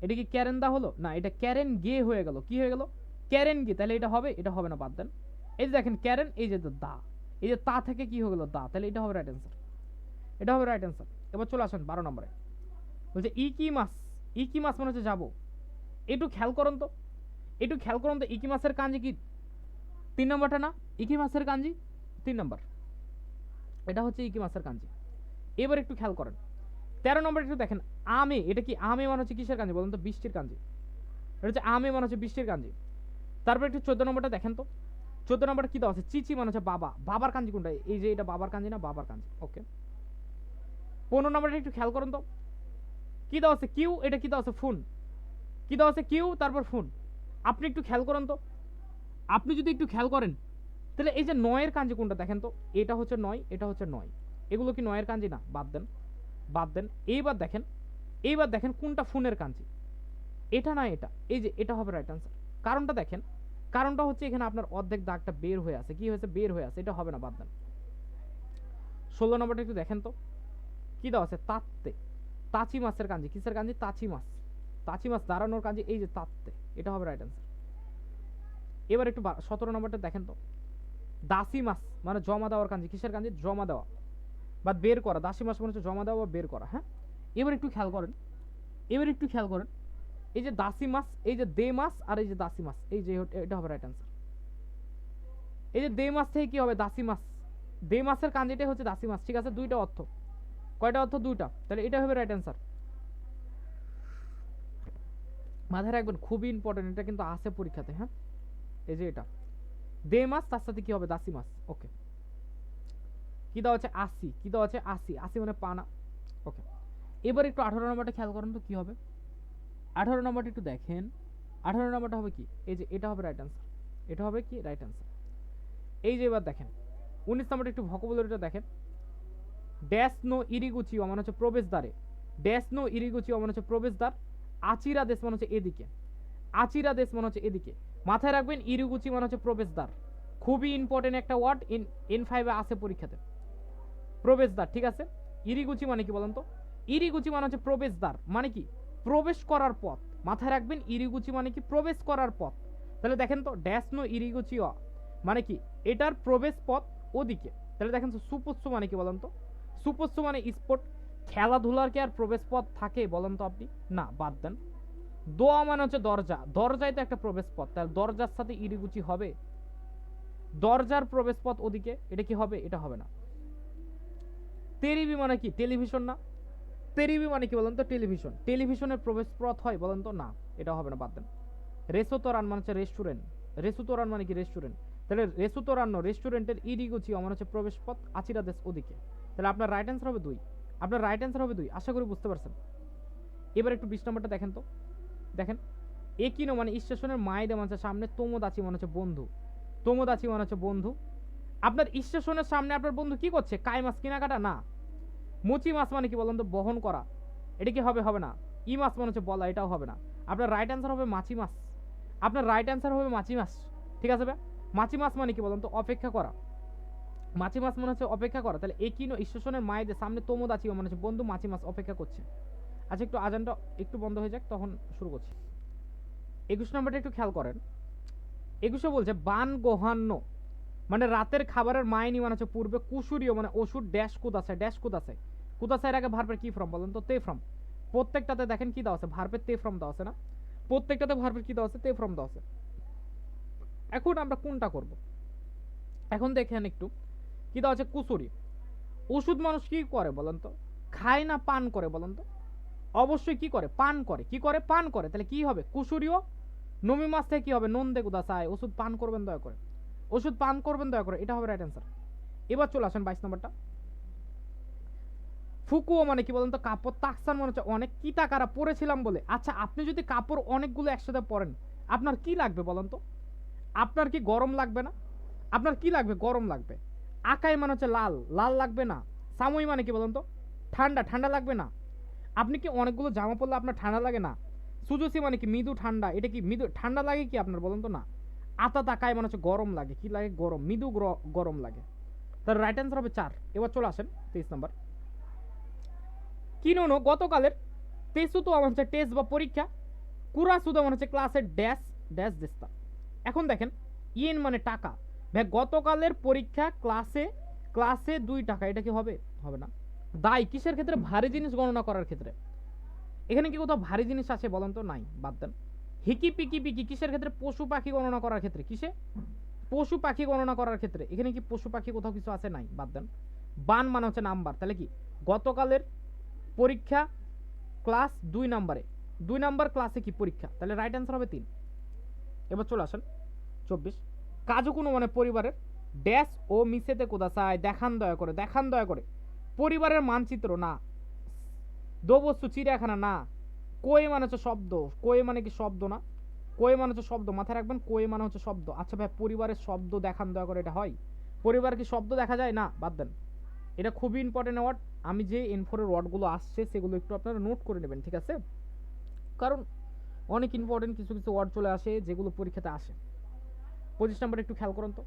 এটা কি ক্যারেন দা হলো না? এটা ক্যারেন গে হয়ে গেল, কি হয়ে গেল? ক্যারেন গে। তাহলে এটা হবে, এটা হবে না, বাদ দেন। এই যে দেখেন ক্যারেন, এই যে দা, এই যে তা থেকে কি হয়ে গেল? দা। তাহলে এটা হবে রাইট অ্যান্সার, এটা হবে রাইট অ্যান্সার। এবার চলে আসেন 12 নম্বরে, বলছে ই কি মাস। ই কি মাস মানে হচ্ছে যাবো। একটু খেয়াল করুন তো, একটু খেয়াল করুন তো, ইকি মাসের কাঞ্জি কি 3 নম্বরটা না? ইকি মাসের কাঞ্জি 3 নম্বর, এটা হচ্ছে ইকি মাসের কাঞ্জি। এবার একটু খেয়াল করেন 13 নম্বর একটু দেখেন, আমে, এটা কি আমে মানে হচ্ছে কিসের কাঞ্জি বলুন তো? বৃষ্টির কাঞ্জি। এটা হচ্ছে আমে মানে হচ্ছে বৃষ্টির কাঞ্জি। তারপর একটু 14 নম্বরটা দেখেন তো, 14 নম্বরটা কি দেওয়া আছে? চিচি মানে হচ্ছে বাবা। বাবার কাঞ্জি কোনটা? এই যে এটা বাবার কাঞ্জি না? বাবার কাঞ্জি। ওকে, 15 নম্বরটা একটু খেয়াল করুন তো, কি দেওয়া আছে? কিউ। এটা কি দেওয়া আছে? ফোন। কি দেওয়া আছে? কিউ, তারপর ফোন। আপনি একটু খেয়াল করুন তো, আপনি যদি একটু খেয়াল করেন, তাহলে এই যে নয়ের কাঞ্জি কোনটা দেখেন তো? এটা হচ্ছে নয়, এটা হচ্ছে নয়, এগুলো কি নয়ের কাঞ্জি না? বাদ দেন, বাদ দেন। এইবার দেখেন, এইবার দেখেন কোনটা ফোনের কাঞ্জি, এটা না এটা, এই যে এটা হবে রাইট আনসার। কারণটা দেখেন, কারণটা হচ্ছে এখানে আপনার অর্ধেক দাগটা বের হয়ে আছে, কি হয়েছে? বের হয়ে আছে, এটা হবে না, বাদ দেন। 16 নম্বরটা একটু দেখেন তো, কি দেওয়া আছে? তাত্তে। তাচি মাছের কাঞ্জি, কিসের কাঞ্জি? তাচি মাছ। তাচি মাছ দাঁড়ানোর কাঞ্জি, এই যে তাত্তে, এটা হবে রাইট আনসার। এবার একটু 17 নম্বরটা দেখেন তো, দাসি মাছ মানে জমা দেওয়ার কাঞ্জি, কিসের কাঞ্জি? জমা দেওয়া বা বের করা। দাসি মাছ মানে হচ্ছে জমা দেওয়া বা বের করা। হ্যাঁ, এবার একটু খেয়াল করেন, এবার একটু খেয়াল করেন, এই যে দাসি মাছ, এই যে দে মাছ, আর এই যে দাসি মাছ, এই যে এটা হবে রাইট আনসার। এই যে দে মাছ থেকে কি হবে? দাসি মাছ। দে মাছের কাঞ্জিটাই হচ্ছে দাসি মাছ, ঠিক আছে? দুইটা অর্থ, কয়টা অর্থ? দুইটা। তাহলে এটা হবে রাইট আনসার। মাথায় রাখবেন, খুবই ইম্পর্টেন্ট, এটা কিন্তু আছে পরীক্ষাতে। হ্যাঁ, এই যে এটা দে মাছ, তার সাথে কি হবে? দাসি মাছ। ওকে, কি দেওয়া আছে? আশি। কি দেওয়া আছে? আশি। আশি মানে পানা। ওকে, এবার একটু 18 নম্বরটা খেয়াল করেন তো, কি হবে? 18 নম্বরটা একটু দেখেন, 18 নম্বরটা হবে কি? এই যে এটা হবে রাইট আনসার, এটা হবে কি? Right answer. এই যে এবার দেখেন 19 নম্বরটা একটু ভোকাবুলারিটা দেখেন, ড্যাশ নো ইরিগুচিও মানে হচ্ছে প্রবেশদ্বারে, ড্যাশ নো ইরিগুচিও মানে হচ্ছে প্রবেশদ্বার, আচিরা দেশ মানে হচ্ছে এদিকে, আচিরা দেশ মানে হচ্ছে এদিকে। মাথায় রাখবেন ইরিগুচি মানে হচ্ছে প্রবেশদ্বার, খুবই ইম্পর্টেন্ট একটা ওয়ার্ড, N5 এ আছে পরীক্ষাতে, প্রবেশদ্বার, ঠিক আছে? ইরিগুচি মানে কি বলেন তো? ইরিগুচি মানে হচ্ছে প্রবেশদ্বার, মানে কি? প্রবেশ করার পথ। মাথায় রাখবেন ইরিগুচি মানে কি? প্রবেশ করার পথ। তাহলে দেখেন তো, ড্যাশ নো ইরিগুচি মানে কি? এটার প্রবেশ পথ ওদিকে। তাহলে দেখেন তো, সুপোৎসু মানে কি বলেন তো? সুপোৎসু মানে স্পোর্ট, খেলাধুলার কি আর প্রবেশ পথ থাকে বলেন তো আপনি? না, বাদ দেন। দোয়া মানে হচ্ছে দরজা, দরজায় তো একটা প্রবেশ পথ, তাহলে দরজার সাথে ইরিগুচি হবে? দরজার প্রবেশ পথ ওদিকে, এটা কি হবে? এটা হবে না। তেরিবি মানে কি? টেলিভিশন না? তেরিবি মানে কি বলেন তো? টেলিভিশন। টেলিভিশনের প্রবেশ পথ হয় বলেন তো? না, এটা হবে না, বাদ দেন। রেস্তোরান মানে হচ্ছে রেস্টুরেন্ট, রেস্তোরান মানে কি? রেস্টুরেন্ট। তাহলে রেস্তোরান রেস্টুরেন্টের ইরিগুচি মানে হচ্ছে প্রবেশ পথ, আচিরা দেশ ওদিকে। তাহলে আপনার রাইট অ্যান্সার হবে 2, আপনার রাইট অ্যান্সার হবে 2। আশা করি বুঝতে পারছেন। এবার একটু 20 নম্বরটা দেখেন তো, দেখেন একিনো মানে স্টেশনের মায়েদের মানে হচ্ছে সামনে, তোমোদাচি মানে হচ্ছে বন্ধু, তোমোদাচি মানে হচ্ছে বন্ধু। আপনার স্টেশনের সামনে আপনার বন্ধু কি করছে? কাই মাছ কেনাকাটা না। মুচি মাছ মানে কি বলুন তো? বহন করা। এটা কি হবে? হবে না। ই মাছ মানে হচ্ছে বলা, এটাও হবে না। আপনার রাইট অ্যান্সার হবে মাছি মাছ। আপনার রাইট অ্যান্সার হবে মাছি মাছ। ঠিক আছে ভাই? মাছি মাছ মানে কি বলুন তো? অপেক্ষা করা। মাছি মাছ মনে হচ্ছে অপেক্ষা করা। তাহলে একিনো স্টেশনের মায়েদের সামনে তোমোদাচি মানে হচ্ছে বন্ধু, মাছি মাছ অপেক্ষা করছে। আচ্ছা একটু আজানটা একটু বন্ধ হয়ে যাক, তখন শুরু করছি। 21 নম্বরটা একটু খেয়াল করেন। 21 বলছে বান গোহান্ন মানে রাতের খাবারের মাইনি মানে হচ্ছে পূর্বে, কুশুরীয় মানে ওষুধ, ড্যাশ কুদাসায়, ড্যাশ কুদাসায়। কুদাসায়ের আগে ভার্বের কি ফর্ম বলেন তো? তে ফর্ম। প্রত্যেকটাতে দেখেন কি দেওয়া আছে? ভার্বের তে ফর্ম দেওয়া আছে না? প্রত্যেকটাতে ভার্বের কি দেওয়া আছে? তে ফর্ম দেওয়া আছে। এখন আমরা কোনটা করব? এখন দেখেন একটু কি দেওয়া আছে? কুশুরি। ওষুধ মানুষ কি করে বলেন তো? খায় না পান করে বলেন তো? অবশ্যই কি করে? পান করে। কি করে? পান করে। তাহলে কি হবে? কুশুরীয় নমি মাছ থেকে কি হবে? নন দে কুদাসায়, ওষুধ পান করবেন দয়া করে, ওষুধ পান করবেন দয়া করে, এটা হবে রাইট অ্যান্সার। এবার চলে আসেন 22 নম্বরটা। ফুকুও মানে কি বলেন তো? কাপড়। তাকসান মানে হচ্ছে অনেক। কি টাকারা পরেছিলাম বলে। আচ্ছা আপনি যদি কাপড় অনেকগুলো একসাথে পরেন আপনার কি লাগবে বলেন তো? আপনার কি গরম লাগবে না? আপনার কি লাগবে? গরম লাগবে। আকাই মানে হচ্ছে লাল, লাল লাগবে না। সামুই মানে কি বলেন তো? ঠান্ডা, ঠান্ডা লাগবে না। আপনি কি অনেকগুলো জামা পরলে আপনার ঠান্ডা লাগে না? সুজুসি মানে কি মৃদু ঠান্ডা, এটা কি মৃদু ঠান্ডা লাগে কি আপনার বলেন তো? না। আতা তাকায় মানে হচ্ছে গরম লাগে। কি লাগে? গরম, মৃদু গরম লাগে। তার রাইট অ্যান্সার হবে 4। এবার চলে আসেন 23 নম্বর। কিনোনো গতকালের, তেসু তো আমার হচ্ছে টেস্ট বা পরীক্ষা, কুরাসুদা মানে হচ্ছে ক্লাসের ড্যাশ ড্যাশ দেস্তা। এখন দেখেন ইয়েন মানে টাকা। ভাই গতকালের পরীক্ষা ক্লাসে, ক্লাসে 2 টাকা, এটা কি হবে? হবে না। দায় কিসের ক্ষেত্রে? ভারী জিনিস গণনা করার ক্ষেত্রে। এখানে কি কোথাও ভারী জিনিস আছে বলেন তো? নাই, বাদ দেন। হিকি পিকি পিকি কিসের ক্ষেত্রে? পশু পাখি গণনা করার ক্ষেত্রে। কিসে? পশু পাখি গণনা করার ক্ষেত্রে। এখানে কি পশু পাখি কোথাও কিছু আছে? নাই, বাদ দেন। বান মানে হচ্ছে নাম্বার। তাহলে কি গতকালের পরীক্ষা ক্লাস 2 নাম্বারে, 2 নাম্বার ক্লাসে কি পরীক্ষা, তাহলে রাইট অ্যান্সার হবে 3। এবার চলে আসেন 24। কাজু কোনো মানে পরিবারের, ড্যাশ ও মিসেতে কোদাসায়, দেখান দয়া করে, দেখান দয়া করে। পরিবারের মানচিত্র না। দোবস্তু চিড়িয়াখানা না। কোয়ে মানে হচ্ছে শব্দ। কোয়ে মানে কি শব্দ না? কোয়ে মানে হচ্ছে শব্দ, মাথায় রাখবেন। কোয়ে মানে হচ্ছে শব্দ। আচ্ছা ভাই পরিবারের শব্দ দেখান দয়া করে, এটা হয়? পরিবার কি শব্দ দেখা যায়? না, বাদ দেন। এটা খুবই ইম্পর্টেন্ট ওয়ার্ড। আমি যে N4 এর ওয়ার্ডগুলো আসছে সেগুলো একটু আপনারা নোট করে নেবেন, ঠিক আছে? কারণ অনেক ইম্পর্টেন্ট কিছু কিছু ওয়ার্ড চলে আসে যেগুলো পরীক্ষাতে আসে। 25 নাম্বার একটু খেয়াল করুন তো।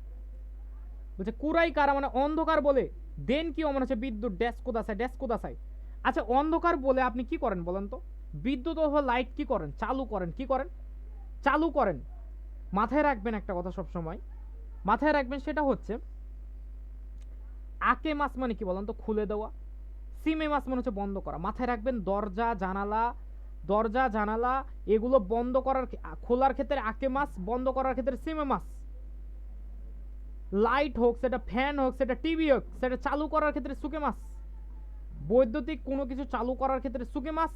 বলছে কুরাই কারা মানে অন্ধকার বলে, দেন কি মানে হচ্ছে বিদ্যুৎ, ড্যাশ কোদাসায়, ড্যাশ কোদাসায়। আচ্ছা অন্ধকার বলে আপনি কি করেন বলেন তো? বিদ্যুৎ অথবা লাইট কি করেন? চালু করেন। কি করেন? চালু করেন। মাথায় রাখবেন একটা কথা সব সময়, মাথায় রাখবেন, সেটা হচ্ছে আকে মাস মানে কি বলেন তো? খুলে দেওয়া। সিমে মাস মানে হচ্ছে বন্ধ করা। মাথায় রাখবেন দরজা জানালা, দরজা জানালা এগুলো বন্ধ করার, খোলার ক্ষেত্রে আকে মাস, বন্ধ করার ক্ষেত্রে সিমে মাস। লাইট হোক, সেটা ফ্যান হোক, সেটা টিভি হোক, সেটা চালু করার ক্ষেত্রে সুকে মাস। বৈদ্যুতিক কোনো কিছু চালু করার ক্ষেত্রে সুকে মাস,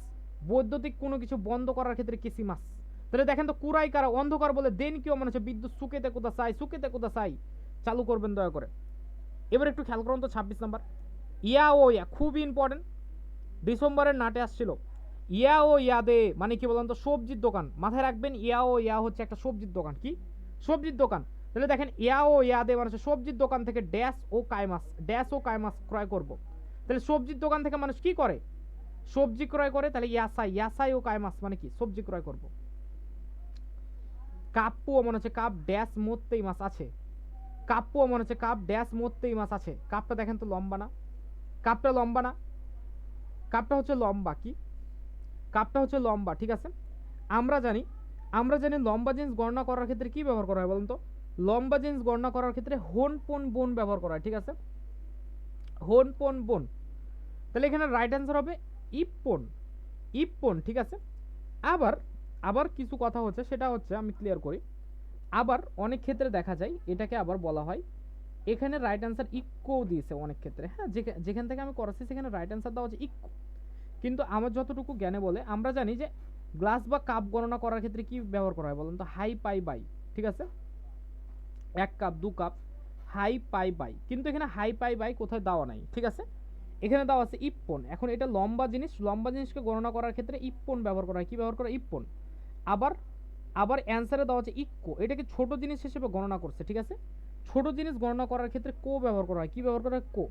বৈদ্যুতিক কোনো কিছু বন্ধ করার ক্ষেত্রে কিসি মাস। তাহলে দেখেন তো কুরাই কারা অন্ধকার বলে, দেন কেউ মানে হচ্ছে বিদ্যুৎ, সুকেতে কোথা চাই, সুকেতে কোথা চাই, চালু করবেন দয়া করে। এবার একটু খেয়াল করুন তো 26 নাম্বার। ইয়া ও ইয়া খুবই ইম্পর্টেন্ট, ডিসেম্বরের নাটে আসছিল। ইয়া ও ইয়াদে মানে কি বলেন তো? সবজির দোকান। মাথায় রাখবেন ইয়া ও ইয়া হচ্ছে একটা সবজির দোকান। কি? সবজির দোকান। তাহলে দেখেন ইয়া ও ইয়াদে মানে সবজির দোকান থেকে ড্যাশ ও কায়মাস, ড্যাশ ও কায়মাস ক্রয় করব। তাহলে সবজির দোকান থেকে মানুষ কি করে? সবজি ক্রয় করে। তাহলে ইয়াসাই, ইয়াসাই ও কায়মাস মানে কি? সবজি ক্রয় করব। কাপ্পু মনে হচ্ছে কাপ ড্যাশ মরতেই মাছ আছে। কাপ্পু মনে হচ্ছে কাপ ড্যাশ মরতেই মাছ আছে। কাপটা দেখেন তো লম্বা না? কাপটা লম্বা না? কাপটা হচ্ছে লম্বা। কি? কাপটা হচ্ছে লম্বা, ঠিক আছে? আমরা জানি, আমরা জানি লম্বা জিনিস গণনা করার ক্ষেত্রে কি ব্যবহার করা হয় বলুন তো? লম্বা জিনিস গণনা করার ক্ষেত্রে হোন পোন বোন ব্যবহার করা হয়, ঠিক আছে? হোন পোন বোন। তাহলে এখানে রাইট অ্যান্সার হবে ইপপন, ইপপন, ঠিক আছে? আবার আবার কিছু কথা হচ্ছে, সেটা হচ্ছে আমি ক্লিয়ার করি। আবার অনেক ক্ষেত্রে দেখা যায় এটাকে আবার বলা হয়, এখানে রাইট অ্যান্সার ইক্কো দিয়েছে অনেক ক্ষেত্রে। হ্যাঁ, যেখান থেকে আমি করাচ্ছি সেখানে রাইট অ্যান্সার দেওয়া হচ্ছে ইক্কো। কিন্তু আমার যতটুকু জ্ঞানে বলে আমরা জানি যে গ্লাস বা কাপ গণনা করার ক্ষেত্রে কি ব্যবহার করা হয় বলুন তো? হাই পাই বাই, ঠিক আছে? 1 কাপ 2 কাপ, হাই পাই বাই। কিন্তু এখানে হাই পাই বাই কোথায় দেওয়া নাই, ঠিক আছে? এখানে দেওয়া আছে ইপ্পন। এখন এটা লম্বা জিনিস, লম্বা জিনিসকে গণনা করার ক্ষেত্রে ইপ্পন ব্যবহার করা হয়। কি ব্যবহার করা? ইপ্পন। আবার আবার অ্যান্সারে দেওয়া আছে ইক্কো, এটাকে ছোট জিনিস হিসেবে গণনা করছে, ঠিক আছে। ছোট জিনিস গণনা করার ক্ষেত্রে কো ব্যবহার করা হয়। কি ব্যবহার করা হয়? কো।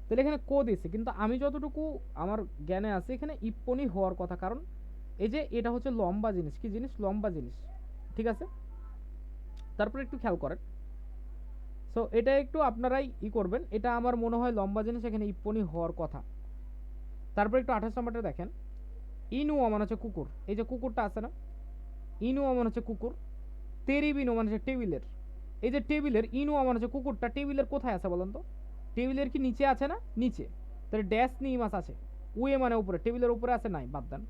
তাহলে এখানে কো দিয়েছে, কিন্তু আমি যতটুকু আমার জ্ঞানে আছে এখানে ইপ্পনই হওয়ার কথা, কারণ এই যে এটা হচ্ছে লম্বা জিনিস। কি জিনিস? লম্বা জিনিস, ঠিক আছে। তারপরে একটু খেয়াল করেন, সো এটা একটু আপনারাই করবেন, এটা আমার মনে হয় লম্বা জিনিস, এখানে ইপ্পনি হওয়ার কথা। তারপরে একটু 28 নম্বরটা দেখেন, ইনুয়া মানে হচ্ছে কুকুর, এই যে কুকুরটা আছে না, ইনুয়া মানে হচ্ছে কুকুর। তেরিবিনো মানে হচ্ছে টেবিলের, এই যে টেবিলের ইনুয়া মানে হচ্ছে কুকুরটা টেবিলের কোথায় আছে বলেন তো? টেবিলের কি নিচে আছে না? নিচে। তাহলে ড্যাশ নিমাস আছে। উয়ে মানে উপরে, টেবিলের উপরে আছে নাই, বাদ দেন।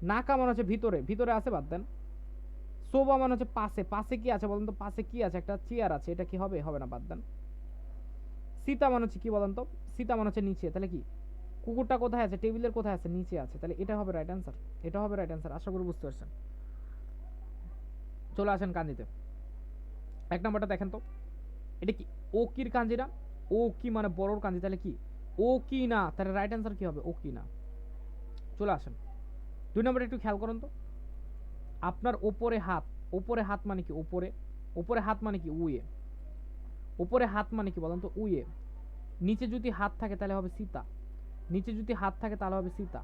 নাকা মানে হচ্ছে ভিতরে, ভিতরে আছে, বাদ দেন। সোবা মানে হচ্ছে পাশে, পাশে কি আছে বলেন তো? পাশে কি আছে? একটা চেয়ার আছে, এটা কি হবে? হবে না, বাদ দেন। সীতা মানে হচ্ছে কি বলেন তো? সীতা মানে হচ্ছে নিচে, তাহলে কি কুকুরটা কোথায় আছে? টেবিলের কোথায় আছে? নিচে আছে, তাহলে এটা হবে রাইট অ্যান্সার। এটা হবে রাইট অ্যান্সার, আশা করি বুঝতে পারছেন। চলে আসেন কাঞ্জিতে। এক নম্বরটা দেখেন তো, এটা কি ও কির কাঞ্জি না? ও কি মানে বড়র কাঞ্জি, তাহলে কি ও কি না, তাহলে রাইট অ্যান্সার কি হবে? ও কি না। চলে আসেন 2 নম্বরে একটু খেয়াল করুন তো, আপনার ওপরে হাত, ওপরে হাত মানে কি? ওপরে, ওপরে হাত মানে কি? উয়ে। ওপরে হাত মানে কি বলেন তো? উয়ে। নিচে যদি হাত থাকে তাহলে হবে সীতা, নিচে যদি হাত থাকে তাহলে হবে সীতা,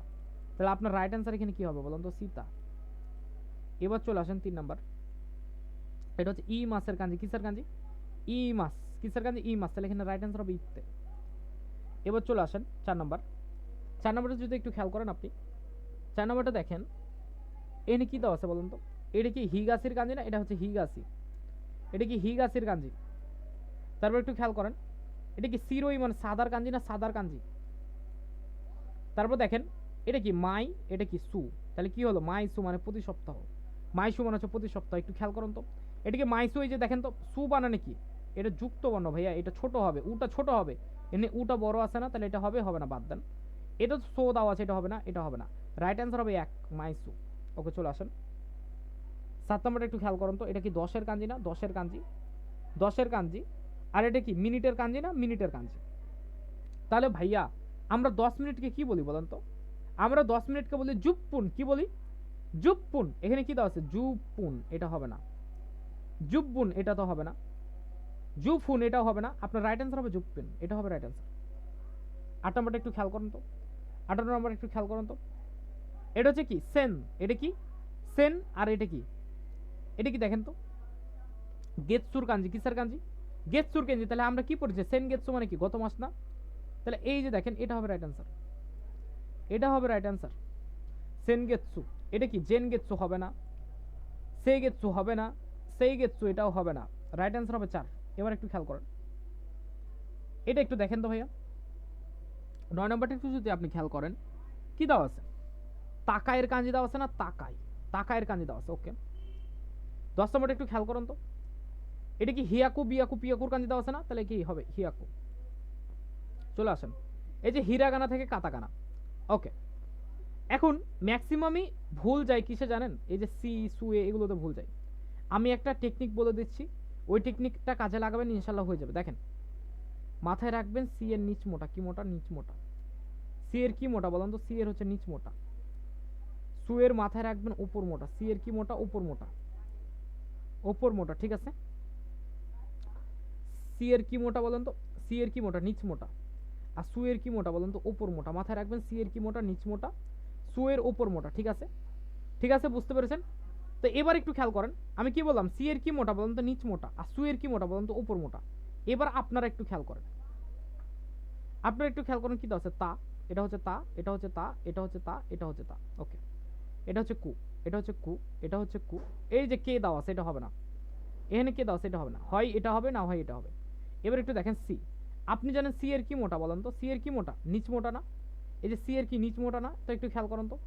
তাহলে আপনার রাইট অ্যান্সার এখানে কি হবে বলেন তো? সীতা। এবার চলে আসেন 3 নাম্বার, এটা হচ্ছে ই মাছের কাঞ্জি। কিসের কাঞ্জি? ই মাছ। কিসের কাঞ্জি? ই মাছ, তাহলে এখানে রাইট অ্যান্সার হবে ইতে। এবার চলে আসেন 4 নাম্বার, 4 নাম্বারটা যদি একটু খেয়াল করেন আপনি, 4 নাম্বারটা দেখেন, এখানে কি দেওয়া আছে বলুন তো? এটা কি হিগাসির কাঞ্জি না? এটা হচ্ছে হিগাসি, এটা কি হিগাসির কাঞ্জি। তারপর একটু খেয়াল করেন, এটা কি সিরোই মানে সাদার কাঞ্জি না সাদার কাঞ্জি। তারপর দেখেন, এটা কি মাই, এটা কি সু, তাহলে কি হলো? মাই সু মানে প্রতি সপ্তাহ, মাই সু মানে হচ্ছে প্রতি সপ্তাহ। একটু খেয়াল করুন তো, এটা কি মাই সু, এই যে দেখেন তো সু বানানে কি? এটা যুক্ত বর্ণ ভাইয়া, এটা ছোট হবে, উটা ছোট হবে, এনে উটা বড় আছে না, তাহলে এটা হবে, হবে না, বাদ দেন। এটা সো দাও আছে, এটা হবে না, এটা হবে না, রাইট অ্যান্সার হবে এক, মাই সু। ওকে, চলে আসেন 7 নম্বরটা একটু খেয়াল করুন তো, এটা কি 10-এর কাঞ্জি না? 10-এর কাঞ্জি, 10-এর কাঞ্জি। আর এটা কি মিনিটের কাঞ্জি না? মিনিটের কাঞ্জি। তাহলে ভাইয়া আমরা 10 মিনিটকে কি বলি বলেন তো? আমরা 10 মিনিটকে বলি জুপ্পুন। কি বলি? জুপ্পুন। এখানে কি দেওয়া আছে? জুপুন, এটা হবে না। জুব্বুন, এটা তো হবে না। জুফুন, এটাও হবে না। আপনার রাইট অ্যান্সার হবে জুপ্পুন, এটা হবে রাইট অ্যান্সার। 8 নম্বরটা একটু খেয়াল করুন তো, 18 নম্বর একটু খেয়াল করুন তো, এটা হচ্ছে কি? সেন। এটা কি? সেন। আর এটা কি? এটা কি দেখেন তো? গেতসুর কাঞ্জি। কিসের কাঞ্জি? গেতসুর কাঞ্জি। তাহলে আমরা কি পড়েছি? সেন গেতসু মানে কি? গত মাস না? তাহলে এই যে দেখেন, এটা হবে রাইট অ্যান্সার, এটা হবে রাইট অ্যান্সার। সেনগেৎসু। এটা কি? জেনগেৎসু হবে না, সেইগেৎসু হবে না, সেইগেৎসু এটাও হবে না, রাইট অ্যান্সার হবে 4। এবার একটু খেয়াল করেন, এটা একটু দেখেন তো ভাইয়া, 9 নম্বরটা একটু যদি আপনি খেয়াল করেন, কি দেওয়া আছে? তাকায়ের কাঞ্জি দেওয়া আছে না? তাকাই, তাকায়ের কাঞ্জি দেওয়া আছে, ওকে। 10 নম্বরটা একটু খেয়াল করুন তো, এটা কি হিয়াকু বিয়াকু পিয়াকুর কাঞ্জি দেওয়া আছে না? তাহলে কি হবে? হিয়াকু। চলে আসেন, এই যে হিরাগানা থেকে কাতাকানা, ওকে। এখন ম্যাক্সিমামই ভুল যায় কিসে জানেন? এই যে সি সুয়ে এগুলোতে ভুল যায়। আমি একটা টেকনিক বলে দিচ্ছি, ওই টেকনিকটা কাজে লাগাবেন, ইনশাল্লাহ হয়ে যাবে। দেখেন, মাথায় রাখবেন সি এর নিচ মোটা। কি মোটা? নিচ মোটা। সি এর কি মোটা বলেন তো? সি এর হচ্ছে নিচ মোটা। সু এর মাথায় রাখবেন উপর মোটা। সি এর কি মোটা? উপর মোটা, উপর মোটা, ঠিক আছে। সি এর কি মোটা বলেন তো? সি এর কি মোটা? নিচ মোটা। আর সু এর কি মোটা বলেন তো? উপর মোটা। মাথায় রাখবেন সি এর কি মোটা? নিচ মোটা। সু এর উপর মোটা, ঠিক আছে। ঠিক আছে, বুঝতে পেরেছেন? তো এবার একটু খেয়াল করেন, আমি কি বললাম? সি এর কি মোটা বলেন তো? নিচ মোটা। আর সু এর কি মোটা বলেন তো? উপর মোটা। এবার আপনারা একটু খেয়াল করেন, আপনারা একটু খেয়াল করেন, কি দেওয়া আছে? তা, এটা হচ্ছে তা, এটা হচ্ছে তা, এটা হচ্ছে তা, এটা হচ্ছে তা, ওকে। এটা হচ্ছে কু, এটা হচ্ছে কু, এটা হচ্ছে কু। এই যে কে দেওয়া আছে, এটা হবে না। এখানে কে দেওয়া আছে, এটা হবে না। হয় এটা হবে, না হয় এটা হবে। এবার একটু দেখেন সি, আপনি জানেন সি এর কি মোটা বলেন তো? সি এর কি মোটা? নিচ মোটা না? এই যে সি এর কি নিচ মোটা না? তো একটু খেয়াল করেন তো,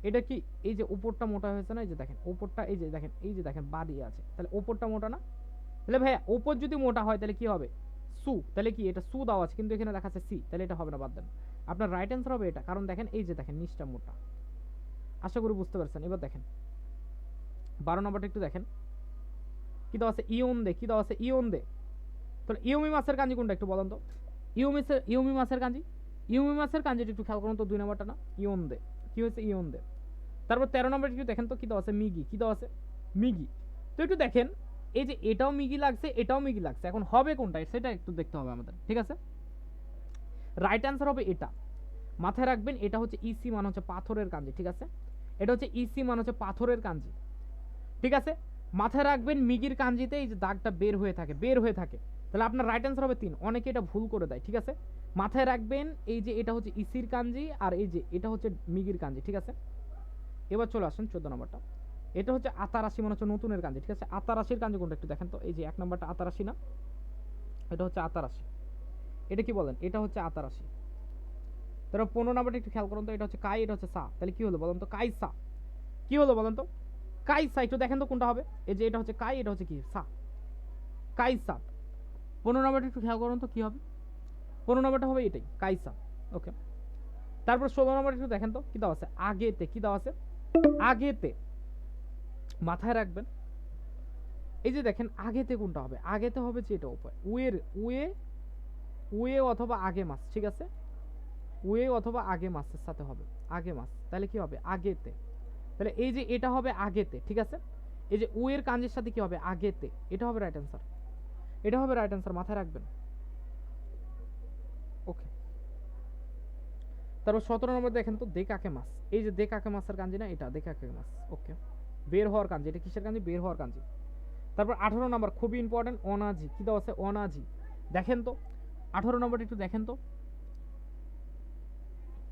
এটা কি এই যে উপরটা মোটা হয়েছে না? এই যে দেখেন উপরটা, এই যে দেখেন, এই যে দেখেন বাড়ি আছে, তাহলে উপরটা মোটা না? তাহলে ভাইয়া উপর যদি মোটা হয় তাহলে কি হবে? সু। তাহলে কি এটা সু দেওয়া আছে, কিন্তু এখানে দেখাচ্ছে সি, তাহলে এটা হবে না, বাদ দেন। আপনার রাইট অ্যান্সার হবে এটা, কারণ দেখেন এই যে দেখেন নিচটা মোটা। আশা করি বুঝতে পারছেন। এবার দেখেন 12 নম্বরটা একটু দেখেন, কি দেওয়া আছে? ইয়ন দে। কি দেওয়া আছে? ইয়ন দে। তাহলে ইউমি মাছের কাঞ্জি কোনটা একটু বলেন তো? ইউমি মাছের কাঞ্জি, ইউমিমাসের কাঞ্জিটা একটু খেয়াল করুন তো, 2 নাম্বারটা না, ইয়ন দে, কি হয়েছে ইয়ন দে। তারপর 13 নম্বর একটু দেখেন তো কি দেওয়া আছে, মিগি, কি দেওয়া আছে মিগি। তো একটু দেখেন এই যে এটাও মিগি লাগছে এটাও মিগি লাগছে, এখন হবে কোনটা সেটা একটু দেখতে হবে আমাদের, ঠিক আছে। রাইট অ্যান্সার হবে এটা, মাথায় রাখবেন এটা হচ্ছে ইসি মানে হচ্ছে পাথরের কাঞ্জি, ঠিক আছে। এটা হচ্ছে ইসি মানে হচ্ছে পাথরের কাঞ্জি, ঠিক আছে। মাথায় রাখবেন মিগির কাঞ্জিতে এই যে দাগটা বের হয়ে থাকে, তাহলে আপনার রাইট অ্যান্সার হবে 3। অনেকে এটা ভুল করে দেয়, ঠিক আছে। মাথায় রাখবেন এই যে এটা হচ্ছে ইসির কাঞ্জি আর এই যে এটা হচ্ছে মিগির কাঞ্জি, ঠিক আছে। এবার চলে আসেন 14 নম্বরটা, এটা হচ্ছে আতারাশি মানে হচ্ছে নতুনের কাঞ্জি, ঠিক আছে। আতারাশির কাঞ্জি কোনটা একটু দেখেন তো, এই যে 1 নম্বরটা আতারাশি না, এটা হচ্ছে আতারাশি, এটা কি বলেন, এটা হচ্ছে আতারাশি। তারপর 15 নম্বরটা একটু খেয়াল করুন তো, এটা হচ্ছে কাই, এটা হচ্ছে সা, তাহলে কি হলো বলেন তো, কাইসা, কি হলো বলেন তো, কাইসা। একটু দেখেন তো কোনটা হবে, এই যে এটা হচ্ছে কাই, এটা হচ্ছে কি সা, কাইসা। 15 নম্বরটা একটু খেয়াল করুন তো কি হবে, 15 নম্বরটা হবে এটাই কাইসা, ওকে। তারপর 16 নম্বরটা একটু দেখেন তো কি দেওয়া আছে, আগেতে, কি দেওয়া আছে আগেতে, মাথায় রাখবেন এই যে দেখেন আগেতে কোনটা হবে, আগেতে হবে যে এটা উপায় উয়ের উয়ে, উয়ে অথবা আগে মাস, ঠিক আছে। উয়ে অথবা আগে মাসের সাথে হবে, আগে মাস, তাহলে কি হবে আগেতে। তাহলে এই যে এটা হবে আগেতে, ঠিক আছে। এই যে উয়ের কাঞ্জের সাথে কি হবে আগেতে, এটা হবে রাইট অ্যান্সার, এটা হবে রাইট অ্যান্সার, মাথায় রাখবেন, ওকে। তারপর 17 নম্বর দেখেন তো দেকাকে মাস, এই যে দেকাকে মাসের কাঞ্জি না, এটা দেকাকে মাস, ওকে। বের হওয়ার কাঞ্জি, এটা কিসের কাঞ্জি, বের হওয়ার কাঞ্জি। তারপর 18 নম্বর খুবই ইম্পর্টেন্ট, অনাজি, কি দেওয়া আছে অনাজি, দেখেন তো 18 নম্বরটা একটু দেখেন তো,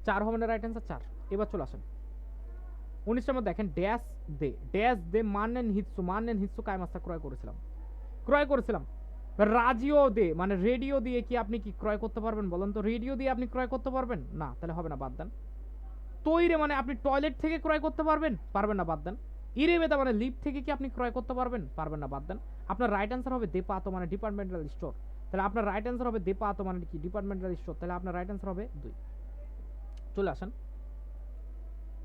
4 হবে না রাইট অ্যান্সার 4। এবার চলে আসেন 19 নম্বর দেখেন, ড্যাশ দে মান এন হিৎসু কায় মাছটা ক্রয় করেছিলাম। রাজিও দে মানে রেডিও দিয়ে কি আপনি কি ক্রয় করতে পারবেন বলেন তো, রেডিও দিয়ে আপনি ক্রয় করতে পারবেন না, তাহলে হবে না, বাদ দেন। তৈরে মানে আপনি টয়লেট থেকে ক্রয় করতে পারবেন না, বাদ দেন। ইরেবেদা মানে লিফট থেকে কি আপনি ক্রয় করতে পারবেন না, বাদ দেন। আপনার রাইট অ্যান্সার হবে দেপাতো মানে ডিপার্টমেন্টাল স্টোর, তাহলে আপনার রাইট অ্যান্সার হবে দেপাতো মানে কি ডিপার্টমেন্টাল স্টোর, তাহলে আপনার রাইট অ্যান্সার হবে 2। চলে আসেন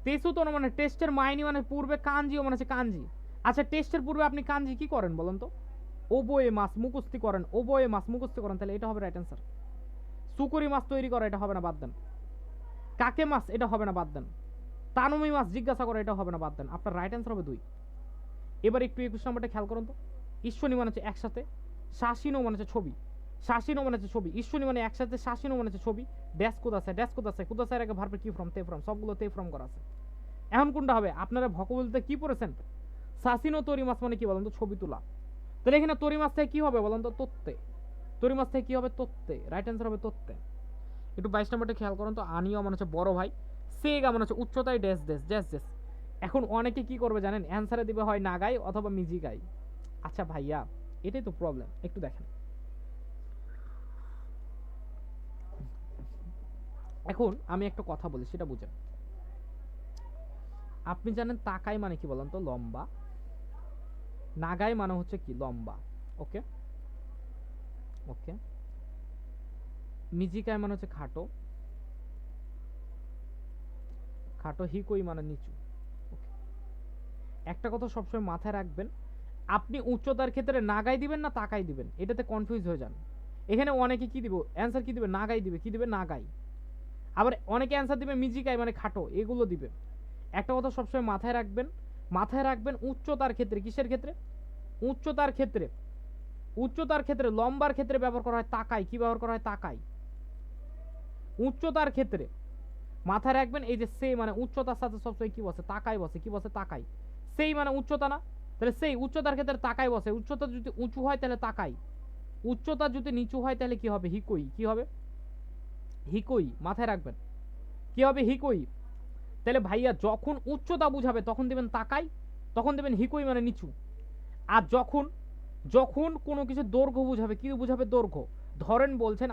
তেসুতো মানে টেস্টের মাইনি মানে পূর্বে কাঞ্জিও মানে হচ্ছে কাঞ্জি। আচ্ছা টেস্টের পূর্বে আপনি কাঞ্জি কি করেন বলেন তো, ওবোয়ে মাছ মুখস্থি করেন, তাহলে এটা হবে রাইট অ্যান্সার। সুকুরি মাছ তৈরি করা, এটা হবে না, বাদ দেন। কাকে মাছ, এটা হবে না, বাদ দেন। তানুমি মাছ জিজ্ঞাসা করা, এটা হবে না, বাদ দেন। আপনার রাইট অ্যান্সার হবে 2। এবার একটু 21 নম্বরটা খেয়াল করুন তো, ঈশ্বনী মানে হচ্ছে একসাথে, শাসিনো মানে হচ্ছে ছবি, ঈশ্বনী মানে একসাথে, শাসিনো মানে হচ্ছে ছবি। ড্যাশ কুদাসে আগে ভার্বের কি ফর্ম, তে ফর্ম, সবগুলো তে ফর্ম করা আছে। এখন কোনটা হবে, আপনারা ভকবলতে কি পড়েছেন, শাসিনো তরি মাছ মানে কি বলেন তো, ছবি তোলা। তাহলে এখানে তরি মাছ থেকে কি হবে বলেন তো, তত্ত্বে, তরি মাছ থেকে কি হবে তত্ত্বে, রাইট অ্যান্সার হবে তত্ত্বে। একটু 22 নম্বরটা খেয়াল করুন তো, আনিও মানে হচ্ছে বড় ভাই, সেগা মানে হচ্ছে উচ্চতায় ড্যাশ ড্যাশ ড্যাশ ড্যাশ। এখন অনেকে কি করবে জানেন, অ্যান্সারে দিবে হয় নাগাই অথবা মিজিগাই। আচ্ছা ভাইয়া এটাই তো প্রবলেম, একটু দেখেন। এখন আমি একটা কথা বলি সেটা বুঝেন। আপনি জানেন তাকাই মানে কি বলেন তো, লম্বা। নাগাই মানে হচ্ছে কি লম্বা, ওকে ওকে। মিজিকাই মানে হচ্ছে খাটো, হিকোই মানে নিচু। একটা কথা সবসময় মাথায় রাখবেন, আপনি উচ্চতার ক্ষেত্রে নাগাই দিবেন না তাকাই দিবেন, এটাতে কনফিউজ হয়ে যান। এখানে অনেকে কি দিব অ্যান্সার, কি দিবে নাগাই দিবে, কি দিবে নাগাই। আবার অনেকে অ্যান্সার দিবে মিজিকাই মানে খাটো, এগুলো দিবে। একটা কথা সবসময় মাথায় রাখবেন উচ্চতার ক্ষেত্রে, কিসের ক্ষেত্রে, উচ্চতার ক্ষেত্রে লম্বার ক্ষেত্রে ব্যবহার করা হয় তাকাই, কি ব্যবহার করা হয় তাকাই। উচ্চতার ক্ষেত্রে মাথায় রাখবেন এই যে সে মানে উচ্চতার সাথে সবসময় কি বসে, তাকাই বসে, কি বসে তাকাই। সেই মানে উচ্চতা না, তাহলে সেই উচ্চতার ক্ষেত্রে তাকাই বসে। উচ্চতা যদি উঁচু হয় তাহলে তাকাই, উচ্চতা যদি নিচু হয় তাহলে কি হবে হিকোই, কি হবে হিকোই, মাথায় রাখবেন কি হবে হিকোই। তাহলে ভাইয়া যখন উচ্চতা বুঝাবে তখন দেবেন তাকাই, তখন দেবেন হিকোই মানে নিচু। আর যখন কোনো কিছু দৈর্ঘ্য বুঝাবে, কি বুঝাবে দৈর্ঘ্য। ধরেন বলছেন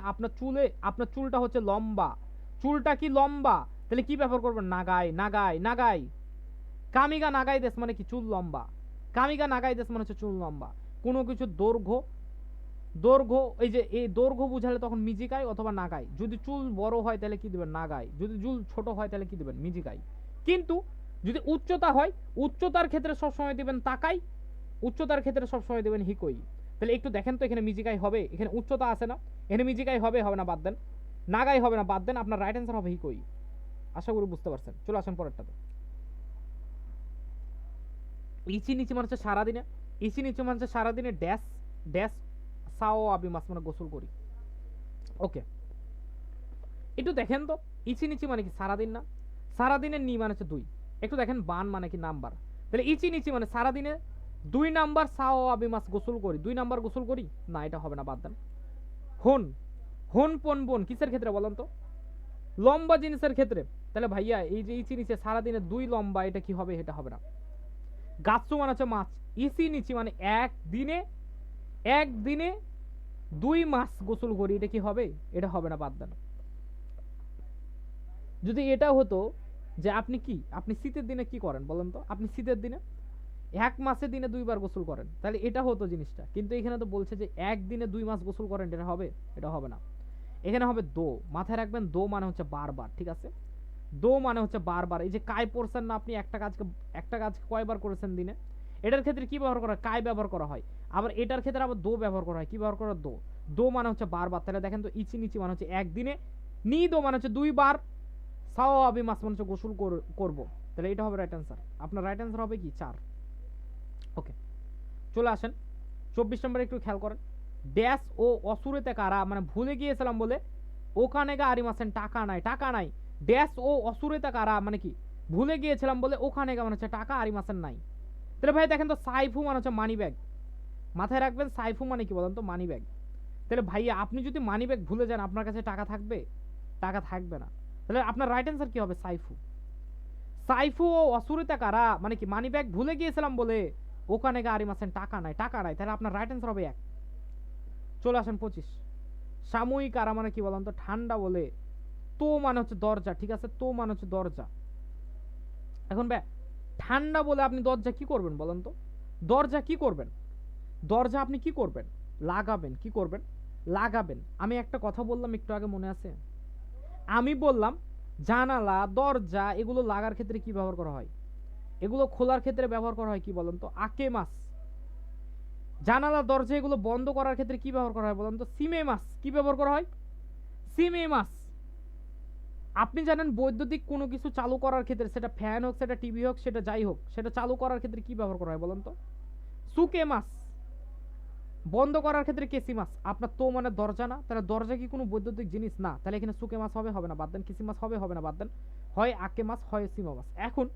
আপনার চুলটা হচ্ছে লম্বা, চুলটা কি লম্বা, তাহলে কি ব্যবহার করবেন নাগাই। কামিগা নাগাই দেশ মানে কি চুল লম্বা, কামিগা নাগাই দেশ মানে হচ্ছে চুল লম্বা। কোনো কিছু দৈর্ঘ্য এই যে এই দৈর্ঘ্য বুঝালে তখন মিজিকাই অথবা নাগাই। যদি চুল বড় হয় তাহলে কি দিবেন নাগাই, যদি চুল ছোট হয় তাহলে কি দিবেন মিজিকাই। কিন্তু যদি উচ্চতা হয়, উচ্চতার ক্ষেত্রে সবসময় দিবেন তাকাই, উচ্চতার ক্ষেত্রে সবসময় দেবেন হিকোই। তাহলে একটু দেখেন তো এখানে মিজিকাই হবে, এখানে উচ্চতা আছে না, এখানে মিজিকাই হবে না, বাদ দেন। নাগাই হবে না, বাদ দেন। আপনার রাইট অ্যান্সার হবে হিকোই। আশা করি বুঝতে পারছেন। চলে আসেন পরেরটাতে। ইচি নিচি মানে হচ্ছে সারাদিনে, ইচি নিচি মানে হচ্ছে সারাদিনে ড্যাশ ড্যাশ সাও আবি মাস মানে গোসল করি। ওকে, একটু দেখেন তো ইচি নিচি মানে কি সারাদিন না, সারাদিনের নি মানে হচ্ছে 2। একটু দেখেন বান মানে কি নাম্বার, তাহলে ইচি নিচি মানে সারাদিনে 2 নাম্বার সাও আবি মাস গোসল করি, 2 নাম্বার গোসল করি না, এটা হবে না, বাদ দেন। হন হন পন বোন কিসের ক্ষেত্রে বলেন তো? লম্বা জিনিসের ক্ষেত্রে। তাহলে ভাইয়া এই যে ইচি নিচে সারাদিনে 2 লম্বা, এটা কি হবে? এটা হবে না। গাছু মানে হচ্ছে মাছ, ইচি নিচি মানে একদিনে 2 মাস গোসল করি, এটা কি হবে? এটা হবে না, বাদ দেন। যদি এটা হতো যে আপনি শীতের দিনে কি করেন বলেন তো? আপনি শীতের দিনে 1 মাসে দিনে 2 বার গোসল করেন, তাহলে এটা হতো জিনিসটা। কিন্তু এখানে তো বলছে যে একদিনে 2 মাস গোসল করেন, এটা হবে? এটা হবে না। এখানে হবে দো, মাথায় রাখবেন, দো মানে হচ্ছে বারবার, ঠিক আছে? দো মানে হচ্ছে বারবার। এই যে কায় পড়ছেন না আপনি, একটা কাজ কয়বার করেছেন দিনে, এটার ক্ষেত্রে কি ব্যবহার করা হয়? কায় ব্যবহার করা হয়। আবার এটার ক্ষেত্রে আবার দো ব্যবহার করা হয়। কি ব্যবহার করা? দো। দো মানে হচ্ছে বারবার। তাহলে দেখেন তো ইচি নিচি মানে হচ্ছে একদিনে, নি দো মানে হচ্ছে 2 বার, সাও আবি মাস মানে হচ্ছে গোসল করব। তাহলে এটা হবে রাইট অ্যান্সার। আপনার রাইট অ্যান্সার হবে কি 4। ওকে, চলে আসেন 24 নম্বরে একটু খেয়াল করেন। ড্যাশ ও অসুরেতে কারা মানে ভুলে গিয়েছিলাম বলে ওখানে গা আরি মাসেন টাকা নাই, টাকা নাই। ড্যাশ ও অসুরেতে কারা মানে কি ভুলে গিয়েছিলাম বলে ওখানে গা মানে হচ্ছে টাকা আরি মাসেন নাই। তাহলে ভাই দেখেন তো সাইফু মানে হচ্ছে মানি ব্যাগ, মাথায় রাখবেন সাইফু মানে কি বলেন তো? Money bag. তাহলে ভাইয়া আপনি যদি মানি ব্যাগ ভুলে যান, আপনার কাছে টাকা থাকবে? টাকা থাকবে না। তাহলে আপনার রাইট অ্যান্সার কি হবে? সাইফু। সাইফু ও অসুরিতা কারা মানে কি মানি ব্যাগ ভুলে গিয়েছিলাম বলে ওখানে গা আরি মাসেন টাকা নাই, টাকা নাই। তাহলে আপনার রাইট অ্যান্সার হবে 1। চলে আসেন 25। সাময়িক আরা মানে কি বলেন তো? ঠান্ডা বলে তো মানে হচ্ছে দরজা, ঠিক আছে? তো মানে হচ্ছে দরজা। এখন ভাই ঠান্ডা বলে আপনি দরজা কি করবেন বলেন তো? দরজা কি করবেন? দরজা আপনি কি করবেন? লাগাবেন। কি করবেন? লাগাবেন। আমি একটা কথা বললাম একটু আগে, মনে আছে? আমি বললাম জানালা দরজা এগুলো লাগার ক্ষেত্রে কি ব্যবহার করা হয়? এগুলো খোলার ক্ষেত্রে ব্যবহার করা হয় কি বলেন তো? আকে মাস। জানালা দরজা এগুলো বন্ধ করার ক্ষেত্রে কি ব্যবহার করা হয় বলেন তো? সিমে মাস। কি ব্যবহার করা হয়? সিমে মাস। আপনি জানেন বৈদ্যুতিক কোনো কিছু চালু করার ক্ষেত্রে, সেটা ফ্যান হোক, সেটা টিভি হোক, সেটা যাই হোক, সেটা চালু করার ক্ষেত্রে কি ব্যবহার করা হয় বলেন তো? সুকে মাস। বন্ধ করার ক্ষেত্রে কেসি মাস। আপনার তো মানে দরজা না, তাহলে দরজা কি কোনো বৈদ্যুতিক জিনিস না, তাহলে এখানে সুকে মাস হবে? হবে না, বাদ দেন। কেসি মাস হবে? হবে না, বাদ দেন। হয় আকে মাস, হয় সিমা মাস। এখন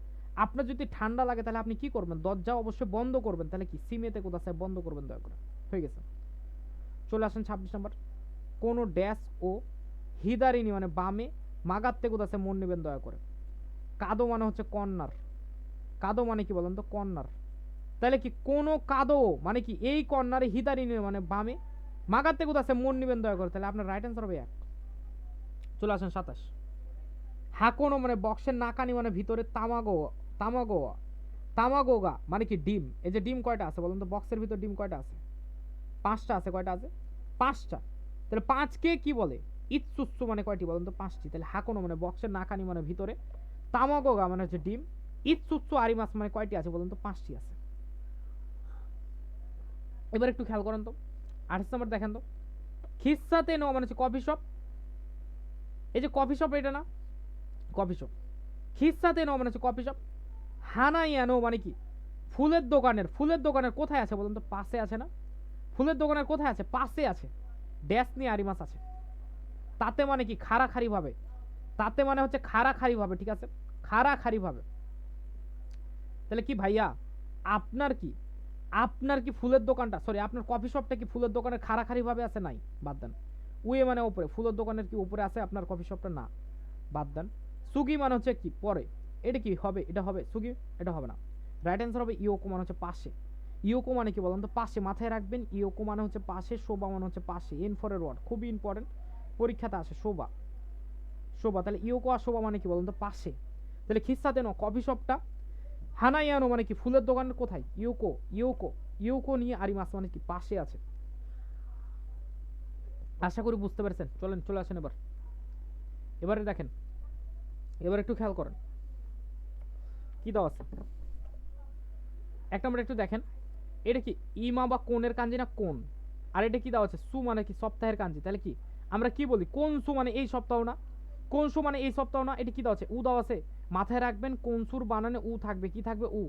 আপনার যদি ঠান্ডা লাগে তাহলে আপনি কি করবেন? দরজা অবশ্যই বন্ধ করবেন। তাহলে কি সিমেতে কোথায় বন্ধ করবেন? দয়া করে হয়ে গেছে। চলে আসেন 26 নম্বর। কোন ড্যাশ ও হিদারিনি মানে বামে, মাগাত্তে কোথায় মন নেবেন দয়া করে। কাদো মানে হচ্ছে কর্নার, কাদো মানে কি বলেন তো? কর্নার। তাহলে কি কোন কাদো মানে কি এই কর্নারে, হিদারিনি মানে বামে, মাগাত্তে কোথায় মন নেবেন দয়া করে। তাহলে আপনার রাইট অ্যান্সার হবে 1। চলে আসেন 27। হাকোনো মানে বক্সের নাকানি মানে ভিতরে তামাগো, তামাগো তামাগোগা মানে কি ডিম। এই যে ডিম কয়টা আছে বলেন তো? বক্সের ভিতর ডিম কয়টা আছে? 5টা আছে। কয়টা আছে? 5টা। তাহলে 5কে কি বলে? ইৎসুৎসু মানে কয়টি বলেন তো? 5টি। তাহলে হাকোনো মানে বক্সের নাকানি মানে ভিতরে, তামাগোগা মানে হচ্ছে ডিম, ইৎসুৎসু আরিমাস মানে কয়টি আছে বলেন তো? 5টি আছে। এবার একটু খেয়াল করেন তো 28 নম্বর দেখেন তো। খিসাতে নো মানে হচ্ছে কফি শপ। এই যে কফি শপ, এটা না কফি শপ। খিসাতে নো মানে হচ্ছে কফি শপ। হানাইয়ানো মানে কি ফুলের দোকানের, ফুলের দোকানের কোথায় আছে বলুন তো? পাশে আছে না? ফুলের দোকানের কোথায় আছে? পাশে আছে। ড্যাশ নিয়ে আরিমাস আছে। তাতে মানে কি খাড়াখাড়ি ভাবে, তাতে মানে হচ্ছে খাড়াখাড়ি ভাবে, ঠিক আছে? খাড়াখাড়ি ভাবে। তাহলে কি ভাইয়া আপনার কি, আপনার কি ফুলের দোকানটা, সরি আপনার কফি শপটা কি ফুলের দোকানের খাড়াখাড়ি ভাবে আছে? নাই, বাদ দেন। উয়ে মানে উপরে, ফুলের দোকানের কি উপরে আছে আপনার কফি শপটা? না, বাদ দেন। সুগি মানে হচ্ছে কি পরে, এটা কি হবে? এটা হবে সুগি, এটা হবে না। রাইট অ্যান্সার হবে ইয়োকো মানে হচ্ছে পাশে। ইয়োকো মানে কি বলেন তো? পাশে। মাথায় রাখবেন ইয়োকো মানে হচ্ছে পাশে, শোভা মানে হচ্ছে পাশে। এন ফর এর ওয়ার্ড খুবই ইম্পর্টেন্ট, পরীক্ষাতে আসে। শোভা, শোভা। তাহলে ইয়োকো আর শোভা মানে কি বলেন তো? পাশে। তাহলে খিসাতে ন কফি শপটা, হানাইয়ানো মানে কি ফুলের দোকানের কোথায়? ইয়োকো, ইয়োকো, ইয়োকো নিয়ে আরিমাস মানে কি পাশে আছে। আশা করি বুঝতে পেরেছেন। চলেন চলে আসেন এবার। এবারে দেখেন, এবার একটু খেয়াল করেন কি দেওয়া আছে। 1 নম্বরে একটু দেখেন, এটা কি ইমা বা কোনের কাঞ্জি না কোন? আর এটা কি দেওয়া আছে? সু মানে কি সপ্তাহের কাঞ্জি। তাহলে কি আমরা কি বলি কোনসু মানে এই সপ্তাহ না, কোনসু মানে এই সপ্তাহ না, এটা কি দেওয়া আছে উ দেওয়া আছে, মাথায় রাখবেন কোনসুর বানানে উ থাকবে, কি থাকবে উ,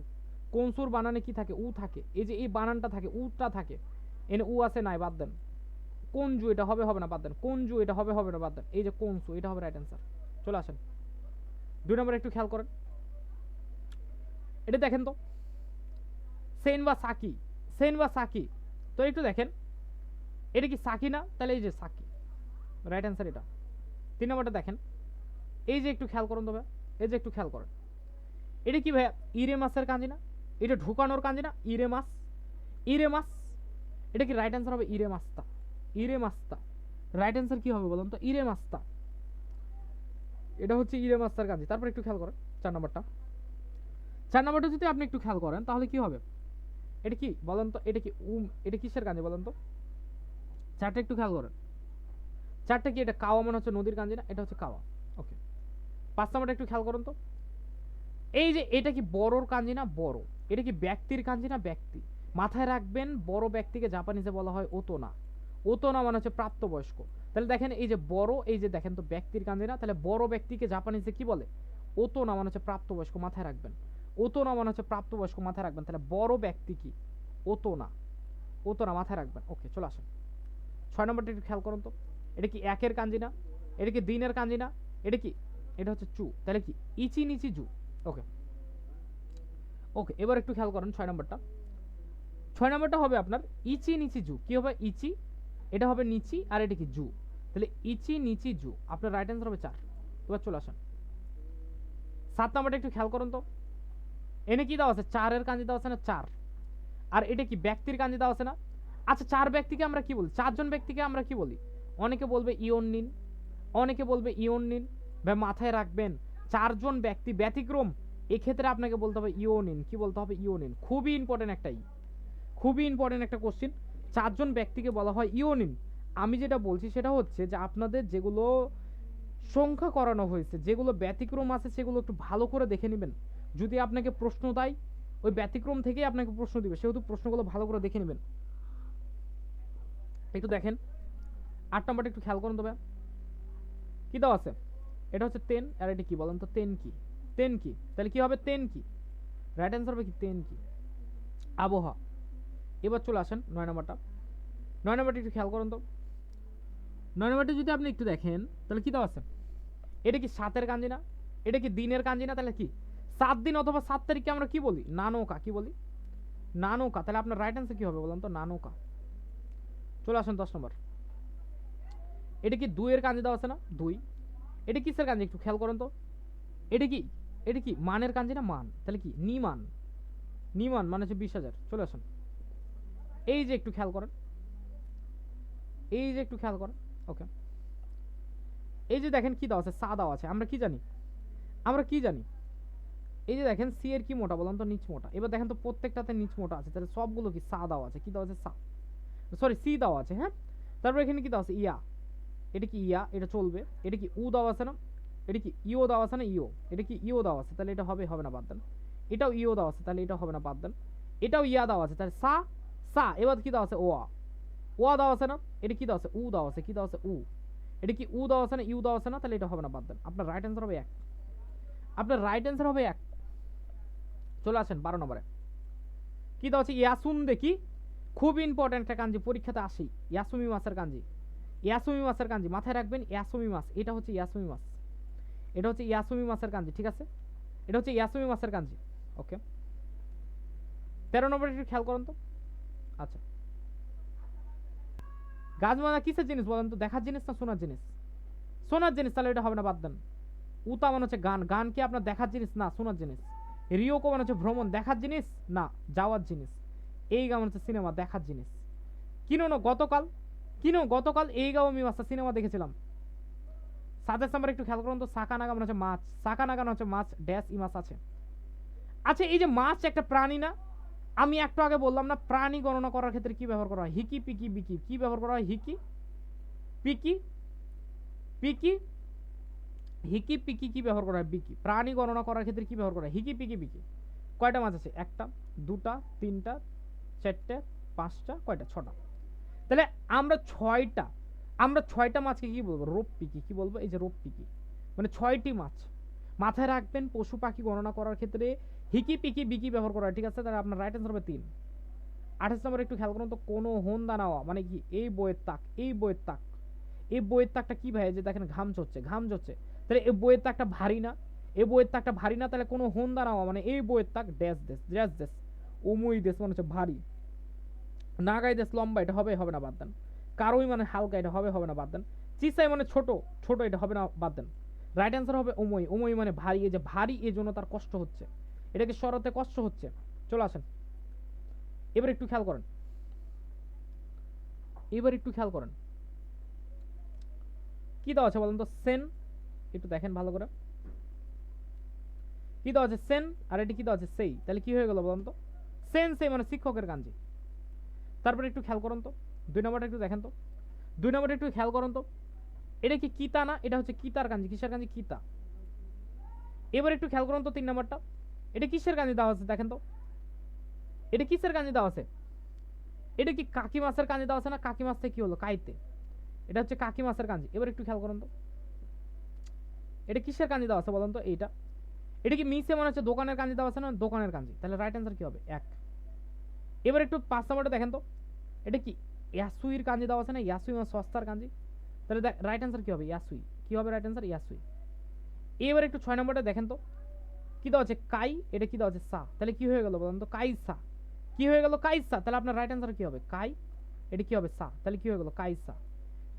কোনসুর বানানে কি থাকে উ থাকে, এই যে এই বানানটা থাকে উটা থাকে, এনে উ আছে নাই বাদ দেন, কোনজু এটা হবে হবে না বাদ দেন, কোনজু এটা হবে হবে না বাদ দেন, এই যে কোনসু এটা হবে রাইট অ্যান্সার। চলে আসেন 2 নম্বর একটু খেয়াল করেন, এটা দেখেন তো সেন বা সাকি, সেন বা সাকি, তো একটু দেখেন এটা কি সাকি না, তাহলে এই যে সাকি রাইট অ্যান্সার এটা। 3 নম্বরটা দেখেন, এই যে একটু খেয়াল করুন তো ভাই, এই যে একটু খেয়াল করেন, এটা কি ভাইয়া ইরে মাসের কাঞ্জি না, এটা ঢুকানোর কাঞ্জি না, ইরে মাস, ইরে মাস, এটা কি রাইট অ্যান্সার হবে ইরে মাস্তা, ইরে মাস্তা, রাইট অ্যান্সার কি হবে বলুন তো ইরে মাস্তা, এটা হচ্ছে ইরে মাস্তার কাঞ্জি। তারপর একটু খেয়াল করেন 4 নম্বরটা, 4 নম্বরটা যদি আপনি একটু খেয়াল করেন তাহলে কি হবে, এটা কি বলেন তো, এটা কি এটা কিসের কাঞ্জি বলেন তো, 4টা একটু খেয়াল করেন, 4টা কি, এটা কাওয়া মনে হচ্ছে নদীর কাঞ্জি না, এটা হচ্ছে কাওয়া। ওকে 5 নম্বরটা একটু খেয়াল করুন তো, এই যে এটা কি বড়র কাঞ্জি না বড়, এটা কি ব্যক্তির কাঞ্জি না ব্যক্তি, মাথায় রাখবেন বড় ব্যক্তিকে জাপানিজে বলা হয় ওতোনা, ওতোনা মানে হচ্ছে প্রাপ্তবয়স্ক, তাহলে দেখেন এই যে বড়, এই যে দেখেন তো ব্যক্তির কাঞ্জি না, তাহলে বড় ব্যক্তিকে জাপানিজে কি বলে ওতোনা মানে হচ্ছে প্রাপ্তবয়স্ক, মাথায় রাখবেন ওতোনা মানে হচ্ছে প্রাপ্তবয়স্ক, মাথায় রাখবেন, তাহলে বড় ব্যক্তি কি ওতোনা, ওতোনা মাথায় রাখবেন। ওকে চলে আসেন 6 নম্বরটা একটু খেয়াল করুন তো, এটা কি একের কাঞ্জি না, এটা কি দিনের কাঞ্জি না, এটা কি, এটা হচ্ছে চু, তাহলে কি ইচি নিচি জু। ওকে ওকে এবার একটু খেয়াল করেন 6 নম্বরটা, 6 নম্বরটা হবে আপনার ইচি নিচি জু, কি হবে ইচি, এটা হবে নিচি আর এটা কি জু, তাহলে ইচি নিচি জু, আপনার রাইট অ্যান্সার হবে 4। এবার চলে আসেন 7 নম্বরটা একটু খেয়াল করুন তো, এনে কি দেওয়া আছে 4 এর কাঞ্জি দেওয়া আছে না 4, আর এটা কি ব্যক্তির কাঞ্জি দেওয়া আছে না, আচ্ছা 4 ব্যক্তিকে আমরা কি বলি, 4 জন ব্যক্তিকে আমরা কি বলি, অনেকে বলবে ইয়ন নিন, অনেকে বলবে ইয়ন নিন, ভাই মাথায় রাখবেন 4 জন ব্যক্তি ব্যতিক্রম, এক্ষেত্রে আপনাকে বলতে হবে ইওনিন, কি বলতে হবে ইওনিন, খুবই ইম্পর্টেন্ট একটা খুবই ইম্পর্টেন্ট একটা কোশ্চেন, 4 জন ব্যক্তিকে বলা হয় ইওনিন। আমি যেটা বলছি সেটা হচ্ছে যে আপনাদের যেগুলো সংখ্যা করানো হয়েছে, যেগুলো ব্যতিক্রম আছে সেগুলো একটু ভালো করে দেখে নেবেন, যদি আপনাকে প্রশ্ন দেয় ওই ব্যতিক্রম থেকেই আপনাকে প্রশ্ন দিবে, সেহেতু প্রশ্নগুলো ভালো করে দেখে নেবেন। একটু দেখেন 8 নম্বরটা একটু খেয়াল করুন তবে কি দেওয়া আছে, এটা হচ্ছে 10 আর এটা কি বলেন তো 10 কি, 10 কি, তাহলে কি হবে 10 কি, রাইট অ্যান্সার হবে কি 10 কি আবহাওয়া। এবার চলে আসেন 9 নম্বরটা, 9 নম্বরটা একটু খেয়াল করুন তো, 9 নম্বরটা যদি আপনি একটু দেখেন তাহলে কি দেওয়া আছে, এটা কি 7 এর কাঞ্জি না, এটা কি দিনের কাঞ্জি না, তাহলে কি 7 দিন অথবা 7 তারিখকে আমরা কি বলি নানোকা, কি বলি নানোকা, তাহলে আপনার রাইট অ্যান্সার কি হবে বলুন তো নানোকা। চলে আসেন 10 নম্বর, এটা কি 2 এর কাঞ্জি দেওয়া আছে না 2, এটা কিসের কাঞ্জি একটু খেয়াল করুন তো, এটা কি, এটা কি মানের কাঞ্জি না মান, তাহলে কি নিমান, নিমান মানে হচ্ছে 20,000। চলে আসেন এই যে একটু খেয়াল করেন, এই যে একটু খেয়াল করেন, ওকে এই যে দেখেন কি দেওয়া আছে সা দেওয়া আছে, আমরা কি জানি, আমরা কি জানি, এই যে দেখেন সি এর কি মোটা বলুন তো নিচ মোটা, এবার দেখেন তো প্রত্যেকটাতে নিচ মোটা আছে, তাহলে সবগুলো কি সা দেওয়া আছে, কি দেওয়া আছে সা, সরি সি দেওয়া আছে, হ্যাঁ তারপর এখানে কি দেওয়া আছে ইয়া, এটা কি ইয়া, এটা চলবে, এটা কি উ দেওয়া আছে না, এটা কি ইও দেওয়া আছে না ইও, এটা কি ইও দেওয়া আছে, তাহলে এটা হবে হবে না বাদ দেন, এটাও ইও দেওয়া আছে তাহলে এটা হবে না বাদ দেন, এটাও ইয়া দেওয়া আছে তাহলে সা, সা এবার কি দেওয়া আছে ওয়া, ওয়া দেওয়া আছে না, এটা কি দেওয়া আছে উ দেওয়া আছে, কি দেওয়া আছে উ, এটা কি উ দেওয়া আছে না ইউ দেওয়া আছে না, তাহলে এটা হবে না বাদ দেন, আপনার রাইট অ্যান্সার হবে 1, আপনার রাইট অ্যান্সার হবে 1। চলে আসেন 12 নম্বরে, কি দেওয়া আছে ইয়াসুন দেখি, খুব ইম্পর্টেন্ট একটা কাঞ্জি পরীক্ষাতে আসি, ইয়াসুমি মাসের কাঞ্জি, ইয়াসুমি মাসের কাঞ্জি মাথায় রাখবেন, ইয়াসুমি মাস, এটা হচ্ছে ইয়াসুমি মাস, এটা হচ্ছে ইয়াসুমি মাসের কাঞ্জি, ঠিক আছে এটা হচ্ছে ইয়াসুমি মাসের কাঞ্জি। ওকে 13 নম্বরে একটু খেয়াল করুন তো, আচ্ছা গাছ মানে কিসের জিনিস বলেন তো, দেখার জিনিস না শোনার জিনিস, শোনার জিনিস, তাহলে এটা হবে না বাদ দেন, উতা মানে হচ্ছে গান, গান কি আপনার দেখার জিনিস না শোনার জিনিস, রিওকো মানে হচ্ছে ভ্রমণ দেখার জিনিস না যাওয়ার জিনিস, এই গান হচ্ছে সিনেমা দেখার জিনিস। কিনো গতকাল, কিনো গতকাল এই গাও আমি মাছটা সিনেমা দেখেছিলাম, সাজেস নাম্বার একটু খেয়াল করুন তো, সাকানাগা মানে হচ্ছে মাছ, সাকানাগা মানে হচ্ছে মাছ ড্যাশ ই মাছ আছে। আচ্ছা এই যে মাছ একটা প্রাণী না, আমি একটু আগে বললাম না প্রাণী গণনা করার ক্ষেত্রে কি ব্যবহার করা হয়, হিকি পিকি বিকি, কি ব্যবহার করা হয় হিকি পিকি, পিকি হিকি পিকি কি ব্যবহার করা হয় বিকি, প্রাণী গণনা করার ক্ষেত্রে কি ব্যবহার করা হয় হিকি পিকি বিকি। কয়টা মাছ আছে, একটা দুটা তিনটা চারটে পাঁচটা কয়টা 6টা, তাহলে আমরা 6টা আমরা 6টা মাছকে কি বলবো? রোপপিকি। কি বলবো? এই যে রোপপিকি, মানে 6টি মাছ। মাথায় রাখবেন পশু পাখি গণনা করার ক্ষেত্রে হিকি পিকি বিকি ব্যবহার করা হয়, ঠিক আছে? তাহলে আপনার রাইট অ্যান্সার হবে 3। 28 নম্বর একটু খেয়াল করুন তো, কোনো হোন্দা নেওয়া মানে কি? এই বইয়ের তাক, এই বইয়ের তাক, এই বইয়ের তাকটা কি ভাই? যে দেখেন ঘাম ঝরছে, ঘাম ঝরছে, তাহলে এই বইয়ের তাকটা ভারী না? এই বইয়ের তাকটা ভারী না, তাহলে কোনো হোন্দা নেওয়া মানে এই বইয়ের তাক ড্যাশ ড্যাশ ড্যাশ ড্যাশ ওমুই দেশ মানে হচ্ছে ভারী। নাগাই দেশ লম্বা, এটা হবে হবে না, বাদ দেন। কারোই মানে হালকা, এটা হবে হবে না, বাদ দেন। চিসাই মানে ছোট, ছোট, এটা হবে না, বাদ দেন। রাইট অ্যান্সার হবে ওমই। ওমই মানে ভারী, এই যে ভারী এই জন্য তার কষ্ট হচ্ছে, এটাকে সরাতে কষ্ট হচ্ছে। চলে আসেন, এবার একটু খেয়াল করেন, এবার একটু খেয়াল করেন কি দেওয়া আছে বলেন তো? সেন, একটু দেখেন ভালো করে, কি দেওয়া আছে? সেন, আর এটি কি দেওয়া আছে? সেই। তাহলে কি হয়ে গেল বলেন তো? সেন সেই মানে শিক্ষকের কাঞ্জি। তারপরে একটু খেয়াল করুন তো 2 নম্বরটা একটু দেখেন তো, 2 নম্বরটা একটু খেয়াল করুন তো, এটা কি কিতা না? এটা হচ্ছে কিতার কাঞ্জি। কিসের কাঞ্জি? কিতা। এবার একটু খেয়াল করুন তো 3 নম্বরটা, এটা কিসের কাঞ্জি দেওয়া আছে দেখেন তো? এটা কিসের কাঞ্জি দেওয়া আছে? এটা কি কাকি মাছের কাঞ্জি দেওয়া আছে না? কাকি মাছ থেকে কি হলো? কাইতে। এটা হচ্ছে কাকি মাছের কাঞ্জি। এবার একটু খেয়াল করুন তো, এটা কিসের কাঞ্জি দেওয়া আছে বলেন তো? এইটা, এটা কি মিসে মনে হচ্ছে দোকানের কাঞ্জি দেওয়া আছে না? দোকানের কাঞ্জি। তাহলে রাইট অ্যান্সার কি হবে? 1। এবার একটু 5 নম্বরটা দেখেন তো, এটা কি ইয়াসুইর কাঞ্জি দেওয়া আছে না? ইয়াসুই মানে সস্তার কাঞ্জি। তাহলে রাইট অ্যান্সার কি হবে? ইয়াসুই। কি হবে রাইট অ্যান্সার? ইয়াসুই। এবার একটু 6 নম্বরটা দেখেন তো, কি দেওয়া আছে? কাই। এটা কি দেওয়া আছে? সা। তাহলে কি হয়ে গেল বলেন তো? কাইসা। কি হয়ে গেল? কাইসা। তাহলে আপনার রাইট অ্যান্সার কি হবে? কাই। এটা কি হবে? সা। তাহলে কি হয়ে গেল? কাইসা।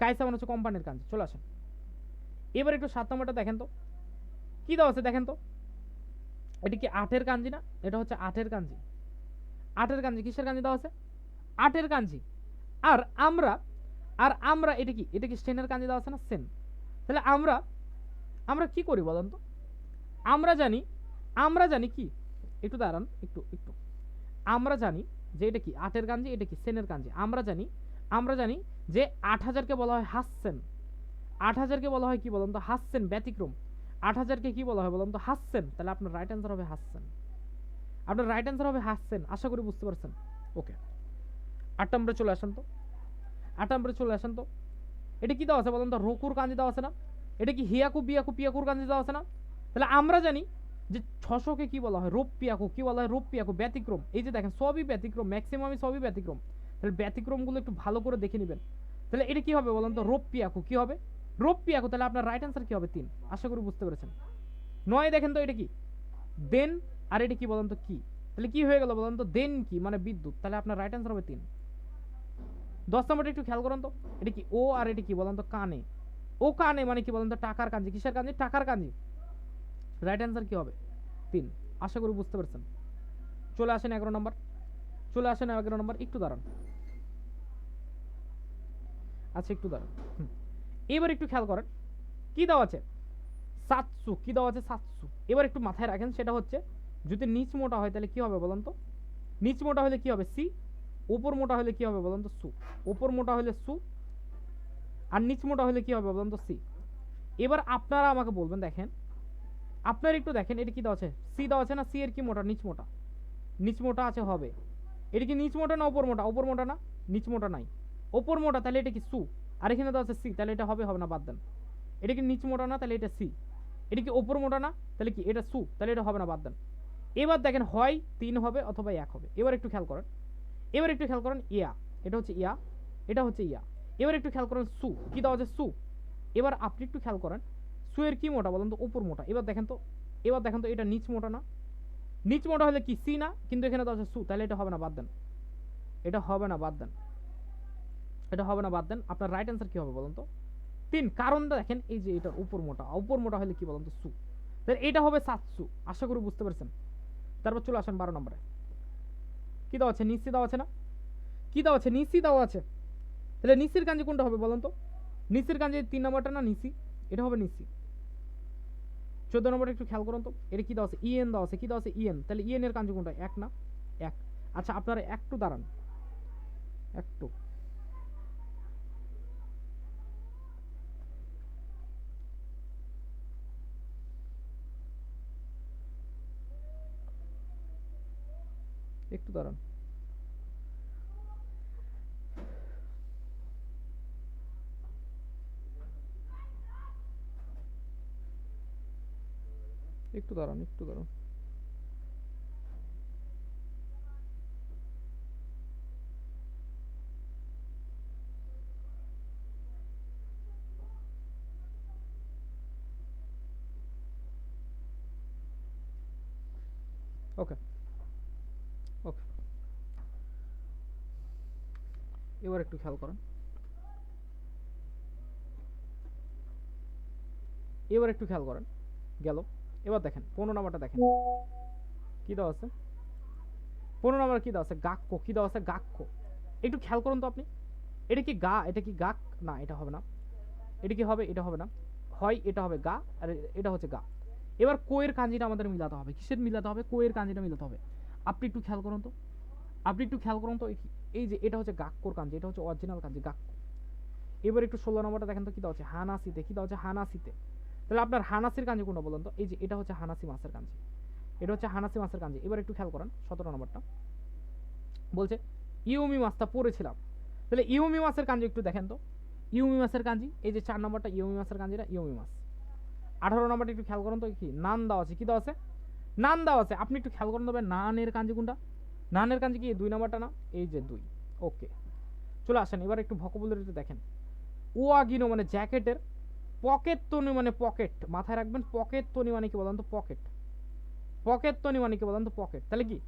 কাইসা মানে হচ্ছে কোম্পানির কাঞ্জি। চলে আসেন, এবার একটু 7 নম্বরটা দেখেন তো, কি দেওয়া আছে দেখেন তো, এটা কি আটের কাঞ্জি না? এটা হচ্ছে আটের কাঞ্জি। আটের কাঞ্জি। কিসের কাঞ্জি দেওয়া আছে? আটের কাঞ্জি। আর আমরা, আর আমরা এটা কি? এটা কি সেনের কাঞ্জি দেওয়া আছে না? সেন। তাহলে আমরা, আমরা কি করি বলেন তো? আমরা জানি, আমরা জানি কি, একটু দাঁড়ান, একটু একটু, আমরা জানি যে এটা কি আটের কাঞ্জি, এটা কি সেনের কাঞ্জি। আমরা জানি, আমরা জানি যে 8,000কে বলা হয় হাসছেন। 8,000কে বলা হয় কি বলুন তো? হাসছেন, ব্যতিক্রম। 8,000কে কি বলা হয় বলুন তো? হাসছেন। তাহলে আপনার রাইট অ্যান্সার হবে হাসছেন। আপনার রাইট অ্যান্সার হবে হাসছেন। আশা করি বুঝতে পারছেন। ওকে, 8 নম্বরে চলে আসেন তো, 8 নম্বরে চলে আসেন তো, এটা কি দেওয়া আছে বলুন তো? রকুর কাঞ্জি দেওয়া আছে না? এটা কি হিয়াকু বিয়াকু পিয়াকুর কাঞ্জি দেওয়া আছে না? তাহলে আমরা জানি যে 600কে কি বলা হয়? রূপ পিয়াকু। কি বলা হয়? রূপ পিয়াকু, ব্যতিক্রম। এই যে দেখেন সবই ব্যতিক্রম, ম্যাক্সিমামই সবই ব্যতিক্রম। তাহলে ব্যতিক্রমগুলো একটু ভালো করে দেখে নেবেন। তাহলে এটা কি হবে বলুন তো? রূপ পিয়াকু। কি হবে? রূপ পিয়াকু। তাহলে আপনার রাইট অ্যান্সার কি হবে? 3। আশা করি বুঝতে পেরেছেন। 9 দেখেন তো, এটা কি? দেন। আর এটা কি বলুন তো? কি। তাহলে কি হয়ে গেল বলুন তো? দেন কি মানে বিদ্যুৎ। তাহলে আপনার রাইট অ্যান্সার হবে 3। 10 নম্বরটা একটু খেয়াল করুন তো, এটা কি? ও। আর এটা কি বলুন তো? কানে। ও কানে মানে কি বলুন তো? টাকার কাঞ্জি। কিসের কাঞ্জি? টাকার কাঞ্জি। রাইট অ্যান্সার কি হবে? 3। আশা করি বুঝতে পারছেন। চলে আসেন 11 নম্বর, চলে আসেন 11 নম্বর। একটু দাঁড়ান, আচ্ছা একটু দাঁড়ান। এবার একটু খেয়াল করেন কি দেওয়া আছে? সাতসু। কি দেওয়া আছে? সাতসু। এবার একটু মাথায় রাখেন, সেটা হচ্ছে যদি নিচ মোটা হয় তাহলে কি হবে বলুন তো? নিচ মোটা হলে কি হবে? সি। উপর মোটা হলে কি হবে বলুন তো? সু। উপর মোটা হলে সু, আর নিচ মোটা হলে কি হবে বলুন তো? সি। এবার আপনারা আমাকে বলবেন, দেখেন আপনারা একটু দেখেন, এটা কি দেওয়া আছে? সি দেওয়া আছে না? সি এর কি মোটা? নিচ মোটা। নিচ মোটা আছে, হবে। এটা কি নিচ মোটা না উপর মোটা? উপর মোটা না, নিচ মোটা নাই, উপর মোটা। তাহলে এটা কি? সু। আর এখানে দেওয়া আছে সি, তাহলে এটা হবে হবে না, বাদ দেন। এটা কি নিচ মোটা না? তাহলে এটা সি। এটা কি উপর মোটা না? তাহলে কি এটা সু, তাহলে এটা হবে না, বাদ দেন। এবার দেখেন হয় 3 হবে অথবা 1 হবে। এবার একটু খেয়াল করেন, এবার একটু খেয়াল করেন, ইয়া। এটা হচ্ছে ইয়া, এটা হচ্ছে ইয়া। এবার একটু খেয়াল করেন সু, কি দেওয়া আছে? সু। এবার আপনি একটু খেয়াল করেন, সু এর কি মোটা বলেন তো? উপর মোটা। এবার দেখেন তো, এবার দেখেন তো, এটা নিচ মোটা না? নিচ মোটা হলে কি? সি না? কিন্তু এখানে দেওয়া আছে সু, তাহলে এটা হবে না, বাদ দেন। এটা হবে না, বাদ দেন। এটা হবে না, বাদ দেন। আপনার রাইট অ্যান্সার কি হবে বলুন তো? 3। কারণটা দেখেন, এই যে এটার উপর মোটা, উপর মোটা হলে কি বলুন তো? সু। তাহলে এটা হবে সাতসু। আশা করি বুঝতে পারছেন। তারপর চলে আসেন 12 নম্বরে, কি দেওয়া আছে? নিচে দেওয়া আছে না? কি দেওয়া আছে? নিচি দেওয়া আছে। তাহলে নিচের কাঞ্জি কোনটা হবে বলুন তো? নিচের কাঞ্জি 3 নম্বরটা না? নিচি। এটা হবে নিচি। 14 নম্বরে একটু খেয়াল করুন তো, এটা কি দেওয়া আছে? ইএন দেওয়া আছে। কি দেওয়া আছে? ইএন। তাহলে ইএন এর কাঞ্জি কোনটা? 1 না? 1। আচ্ছা আপনারা একটু দাঁড়ান, একটু, একটু দাঁড়ান। একটু দাঁড়ান, একটু দাঁড়ান। ওকে, ওকে। এবার একটু খেয়াল করেন, এবার একটু খেয়াল করেন। গেল। এবার দেখেন 15 নাম্বারটা দেখেন কি দেওয়া আছে। 15 নাম্বার কি দেওয়া আছে? গাক্ষ। কি দেওয়া আছে? গাক্ষ। একটু খেয়াল করুন তো আপনি, এটা কি গা, এটা কি গাক? না, এটা হবে না। এটা কি হবে? এটা হবে না। হয় এটা হবে গা, আর এটা হচ্ছে গা। এবার কোয়ের কাঞ্জিটা আমাদের মিলাতে হবে। কিসের মিলাতে হবে? কোয়ের কাঞ্জিটা মিলাতে হবে। আপনি একটু খেয়াল করুন তো, আপনি একটু খেয়াল করুন তো, এই যে এটা হচ্ছে গাক্কর কাঞ্জি, এটা হচ্ছে অরিজিনাল কাঞ্জি, গাক্ক। এবার একটু 16 নম্বরটা দেখেন তো কি দেওয়া হচ্ছে? হানাসিতে। কি দেওয়া হচ্ছে? হানাসিতে। তাহলে আপনার হানাসির কাঞ্জি কোনটা বলুন তো? এই যে এটা হচ্ছে হানাসি মাছের কাঞ্জি, এটা হচ্ছে হানাসি মাছের কাঞ্জি। এবার একটু খেয়াল করেন 17 নম্বরটা বলছে ইউমি মাছটা পড়েছিলাম। তাহলে ইউমি মাছের কাঞ্জি একটু দেখেন তো, ইউমি মাছের কাঞ্জি, এই যে 4 নম্বরটা ইউমি মাছের কাঞ্জিটা, ইউমি মাছ। 18 নম্বরটা একটু খেয়াল করুন তো, কি নান দেওয়া আছে? কি দেওয়া আছে? নান দেওয়া আছে। আপনি একটু খেয়াল করুন তবে নানের কাঞ্জি কোনটা? নানের কাঞ্জি কি 2 নম্বরটা না? এই যে 2। ওকে, চলে আসেন এবার একটু ভোকাবুলারিতে দেখেন। ওয়াগিনো মানে জ্যাকেটের, পকেট তনি মানে পকেট, মাথায় রাখবেন। পকেট তনি মানে কি বলেন তো? পকেট। পকেট তনি মানে কি বলেন তো? পকেট। তাহলে কি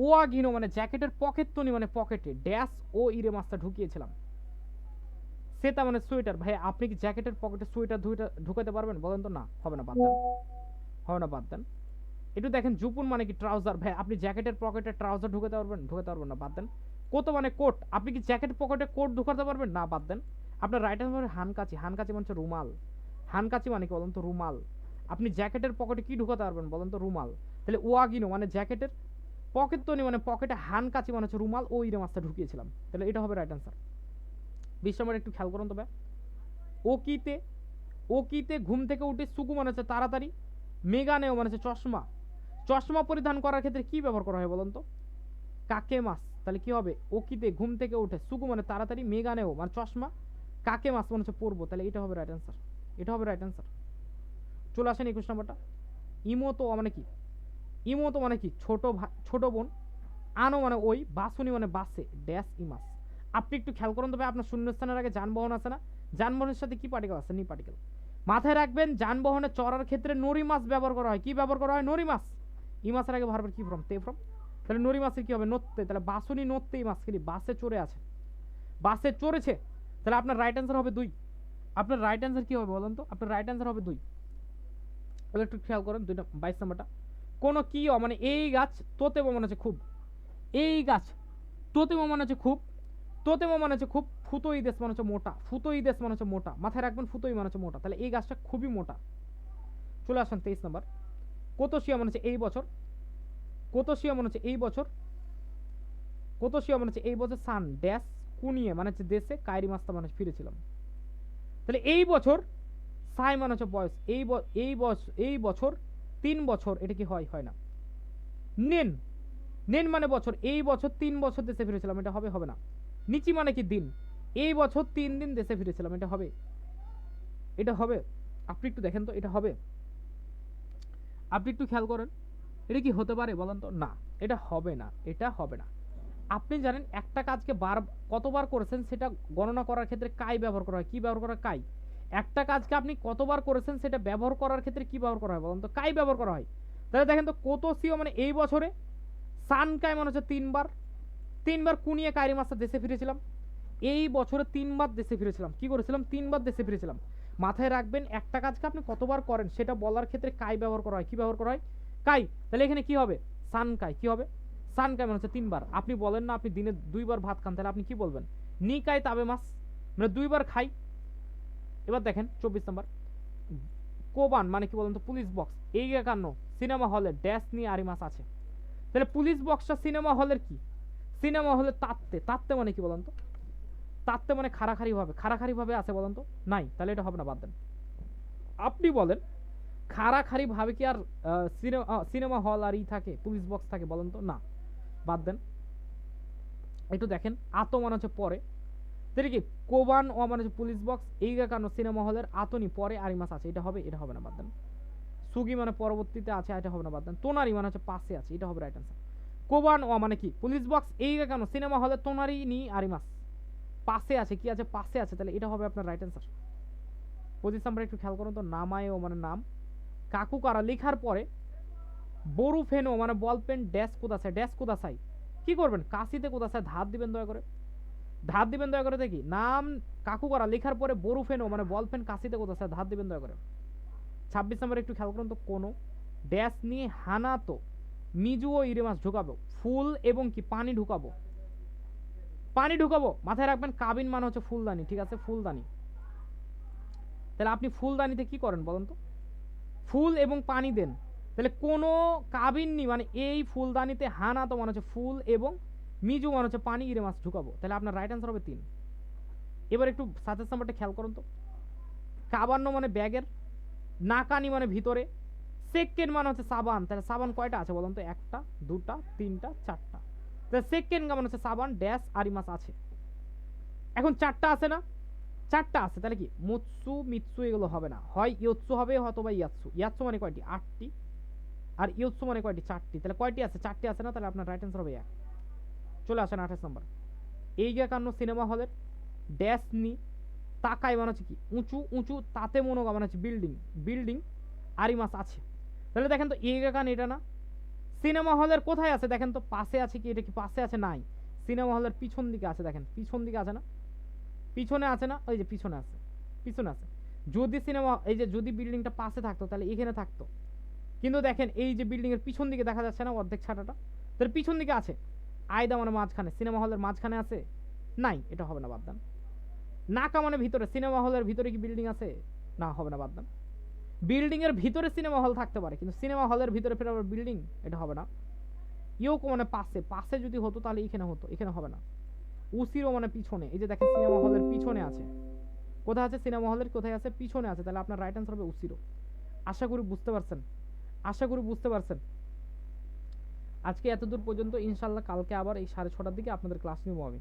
ওয়াগিনো মানে জ্যাকেটের পকেট তনি মানে পকেটে ড্যাশ ও ইরে মাছটা ঢুকিয়েছিলাম। সেটা মানে সোয়েটার। ভাই আপনি কি জ্যাকেটের পকেটে সোয়েটার ঢুকাতে পারবেন? বলেন তো। না, হবে না, বাদ দেন। হবে না, বাদ দেন। একটু দেখেন জুপুন মানে কি ট্রাউজার। ভাই আপনি জ্যাকেটের পকেটে ট্রাউজার ঢুকাতে পারবেন? ঢুকাতে পারবেন না, বাদ দেন। কোট মানে কোট, আপনি কি জ্যাকেটের পকেটে কোট ঢুকাতে পারবেন? না, বাদ দেন। আপনার রাইট হ্যান্ড হানকাচি। হানকাচি মানে রুমাল। হানকাচি মানে কি বলেন তো? রুমাল। আপনি জ্যাকেটের পকেটে কি ঢুকাতে পারবেন বলেন তো? রুমাল। তাহলে ওয়াগিনো মানে জ্যাকেটের পকেট তনি মানে পকেটে, হানকাচি মানে হচ্ছে রুমাল, ও ইরে মাছটা ঢুকিয়েছিলাম। তাহলে এটা হবে রাইট অ্যান্সার। 20 নম্বর একটু খেয়াল করুন তবে। ওকিতে, ওকিতে ঘুম থেকে উঠে সুকু মানে হচ্ছে তাড়াতাড়ি, মেগানেও মানে হচ্ছে চশমা। চশমা পরিধান করার ক্ষেত্রে কি ব্যবহার করা হয় বলুন তো? কাকে মাস। তাহলে কি হবে? ওকিতে ঘুম থেকে উঠে, সুকু মানে তাড়াতাড়ি, মেগানেও মানে চশমা, কাকে মাস মানে হচ্ছে পরবো। তাহলে এটা হবে রাইট অ্যান্সার, এটা হবে রাইট অ্যান্সার। চলে আসেন 21 নম্বরটা। ইমোতো মানে কি? ইমোতো মানে কি? ছোট ভাই, ছোট বোন। আনো মানে ওই, বাসুনি মানে বাসে, ড্যাশ ইমাস। আপনি একটু খেয়াল করুন তবে, আপনার শূন্যস্থানের আগে যানবাহন আছে না? যানবাহনের সাথে কি পার্টিকেল আছে? নি পার্টিকেল। মাথায় রাখবেন যানবাহনে চড়ার ক্ষেত্রে নরি মাছ ব্যবহার করা হয়। কি ব্যবহার করা হয়? নরি মাছ। ই মাছের আগে ভার্বের কি ফর্ম? তে ফর্ম। তাহলে নরি মাছের কি হবে? নড়তে। তাহলে বাসুনি নড়তে মাছ কি? বাসে চড়ে আছে, বাসে চড়েছে। তাহলে আপনার রাইট অ্যান্সার হবে 2। আপনার রাইট অ্যান্সার কি হবে বলুন তো? আপনার রাইট অ্যান্সার হবে 2। তাহলে একটু খেয়াল করেন 22 নম্বরটা। কোন কি মানে এই গাছ তোতে মনে হচ্ছে খুব, এই গাছ তোতে মনে হচ্ছে খুব, তোতে মানে হচ্ছে খুব, ফুতোই দেশ মানে হচ্ছে মোটা, ফুতোই দেশ মানে হচ্ছে মোটা। মাথায় রাখবেন ফুতোই মানে হচ্ছে মোটা। তাহলে এই গাছটা খুবই মোটা। চলে আসেন 23 নম্বর। কোতোশিয়া মানে হচ্ছে এই বছর, কোতোশিয়া মানে হচ্ছে এই বছর, কোতোশিয়া মানে হচ্ছে এই বছর। সান ড্যাশ কুনিয়ে মানে হচ্ছে দেশে, কায়রি মাস্তা মানে ফিরেছিলাম। তাহলে এই বছর, সাই মানে হচ্ছে বয়স, এই বছর 3 বছর, এটা কি হয়? হয় না। নেন, নেন মানে বছর, এই বছর 3 বছর দেশে ফিরেছিলাম, এটা হবে? হবে না। নিচি মানে কি? দিন। এই বছর 3 দিন দেশে ফিরেছিলাম, এটা হবে? এটা হবে? আপনি একটু দেখেন তো, এটা হবে? আপনি একটু খেয়াল করেন, এটা কি হতে পারে বলেন তো? না, এটা হবে না, এটা হবে না। আপনি জানেন একটা কাজকে কতবার করেছেন সেটা গণনা করার ক্ষেত্রে কাই ব্যবহার করা হয়। কি ব্যবহার করা? কাই। একটা কাজকে আপনি কতবার করেছেন সেটা ব্যবহার করার ক্ষেত্রে কি ব্যবহার করা হয় বলেন তো? কাই ব্যবহার করা হয়। তাহলে দেখেন তো, কোতোসিও মানে এই বছরে, সান কাই মানে হচ্ছে 3 বার, 3 বার কুনিয়ে কায়রি মাস্টার দেশে ফিরেছিলাম। এই বছরে 3 বার দেশে ফিরেছিলাম। কি করেছিলাম? 3 বার দেশে ফিরেছিলাম। মাথায় রাখবেন একটা কাজকে আপনি কতবার করেন সেটা বলার ক্ষেত্রে কাই ব্যবহার করা হয়। কি ব্যবহার করা হয়? কাই। তাহলে এখানে কি হবে? সান কাই। কি হবে? সান কাই মানে হচ্ছে 3 বার। আপনি বলেন না আপনি দিনে 2 বার ভাত খান, তাহলে আপনি কি বলবেন? নি কাই তাবে মাস, মানে 2 বার খাই। এবার দেখেন 24 নম্বর। কোবান মানে কি বলেন তো? Police box. এই 51 সিনেমা হলে ড্যাশ নিয়ে আরি মাস আছে। তাহলে পুলিশ বক্সটা সিনেমা হলের কি? সিনেমা হলে তাত্তে। তাত্তে মানে কি বলেন তো? তাত্তে মানে খাড়াখাড়ি ভাবে, খাড়াখাড়ি ভাবে আছে বলেন তো? নাই। তাহলে এটা হবে না, বাদ দেন। আপনি বলেন খাড়াখাড়ি ভাবে কি আর সিনেমা হল আর থাকে, পুলিশ বক্স থাকে বলেন তো? না, বাদ দেন। একটু দেখেন আতো মানে হচ্ছে পরে, তাহলে কি কোবান ও মানে হচ্ছে পুলিশ বক্স, এই কারণ সিনেমা হলের আতনি পরে আরি মাস আছে, এটা হবে? এটা হবে না, বাদ দেন। সুগি মানে পরবর্তীতে আছে, এটা হবে না, বাদ দেন। তোনারি মানে হচ্ছে পাশে আছে, এটা হবে রাইট অ্যান্সার। কোবান ও মানে কি পুলিশ বক্স, এই কেন সিনেমা হলে তোনারি নি আরিমাস, পাশে আছে, কি আছে পাশে আছে, তাহলে এটা হবে আপনার রাইট অ্যান্সার। 25 নাম্বার একটু খেয়াল করুন তো, নামায় ও মানে নাম, কাকু কারা লেখার পরে বরু ফেনো মানে বল পেন ড্যাশ কোদাসাই, ড্যাশ কোদাসাই, কি করবেন কাশিতে কোদাসাই ধার দিবেন দয়া করে, ধার দিবেন দয়া করে, দেখি নাম কাকু করা লেখার পরে বরু ফেনো মানে বল পেন কাশিতে কোদাসাই ধার দিবেন দয়া করে। 26 নম্বর একটু খেয়াল করুন তো, কোনো ড্যাশ নিয়ে হানা তো মিজু ও ইরে মাছ ঢুকাবো, ফুল এবং কি পানি ঢুকাবো, পানি ঢুকাবো, মাথায় রাখবেন কাবিন মানে হচ্ছে ফুলদানি, ঠিক আছে ফুলদানি। তাহলে আপনি ফুলদানিতে কি করেন বলেন তো, ফুল এবং পানি দেন, তাহলে কোনো কাবিন নি মানে এই ফুলদানিতে হানা তো মানে হচ্ছে ফুল এবং মিজু মানে হচ্ছে পানি, ইরে মাছ ঢুকাবো, তাহলে আপনার রাইট অ্যান্সার হবে 3। এবার একটু 27 নাম্বারটা খেয়াল করুন তো, কাবান্ন মানে ব্যাগের, নাকানি মানে ভিতরে, সেকেন্ড মানে হচ্ছে সাবান, তাহলে সাবান কয়টা আছে বলুন তো, একটা দুটা তিনটা চারটা, তাহলে সেকেন্ড মানে হচ্ছে সাবান ড্যাশ আরিমাস আছে, এখন চারটা আছে না, চারটা আছে, তাহলে কি মুৎসু মিৎসু এগুলো হবে না, হয় ইয়ৎসু হবে অথবা ইয়াৎসু, ইয়াৎসু মানে কয়টি 8টি, আর ইয়ৎসু মানে কয়টি 4টি, তাহলে কয়টি আছে 4টি আছে না, তাহলে আপনার রাইট অ্যান্সার হবে 1। চলে আসেন 28 নম্বর, এই কান্ন সিনেমা হলের ড্যাশ নি তাকাই মানে হচ্ছে কি উঁচু উঁচু, তাতে মনোগা মানে হচ্ছে বিল্ডিং, বিল্ডিং আরিমাস আছে, তাহলে দেখেন তো এই কান এটা না, সিনেমা হলের কোথায় আছে দেখেন তো, পাশে আছে কি, এটা কি পাশে আছে, নাই, সিনেমা হলের পিছন দিকে আছে, দেখেন পিছন দিকে আছে না, পিছনে আছে না, ওই যে পিছনে আছে, পিছনে আছে, যদি সিনেমা এই যে যদি বিল্ডিংটা পাশে থাকতো তাহলে এখানে থাকতো, কিন্তু দেখেন এই যে বিল্ডিং এর পিছন দিকে দেখা যাচ্ছে না অর্ধেক ছাটাটা, তাহলে পিছন দিকে আছে, আয়দা মানে মাঝখানে, সিনেমা হলের মাঝখানে আছে, নাই, এটা হবে না, বাদ দেন। নাকা মানে ভিতরে, সিনেমা হলের ভিতরে কি বিল্ডিং আছে, না হবে না, বাদ দেন। বিল্ডিং এর ভিতরে সিনেমা হল থাকতে পারে, কিন্তু সিনেমা হলের ভিতরে ফের আবার বিল্ডিং, এটা হবে না। ইয়োকো মানে পাশে, পাশে যদি হতো তাহলে এখানে হতো, এখানে হবে না। উসিরো মানে পিছনে, এই যে দেখেন সিনেমা হলের পিছনে আছে, কোথায় আছে সিনেমা হলের, কোথায় আছে পিছনে আছে, তাহলে আপনার রাইট অ্যান্সার হবে উসিরো। আশা করি বুঝতে পারছেন, আশা করি বুঝতে পারছেন। আজকে এতদূর পর্যন্ত, ইনশাল্লাহ কালকে আবার এই 6:30টার দিকে আপনাদের ক্লাস নিব আমি।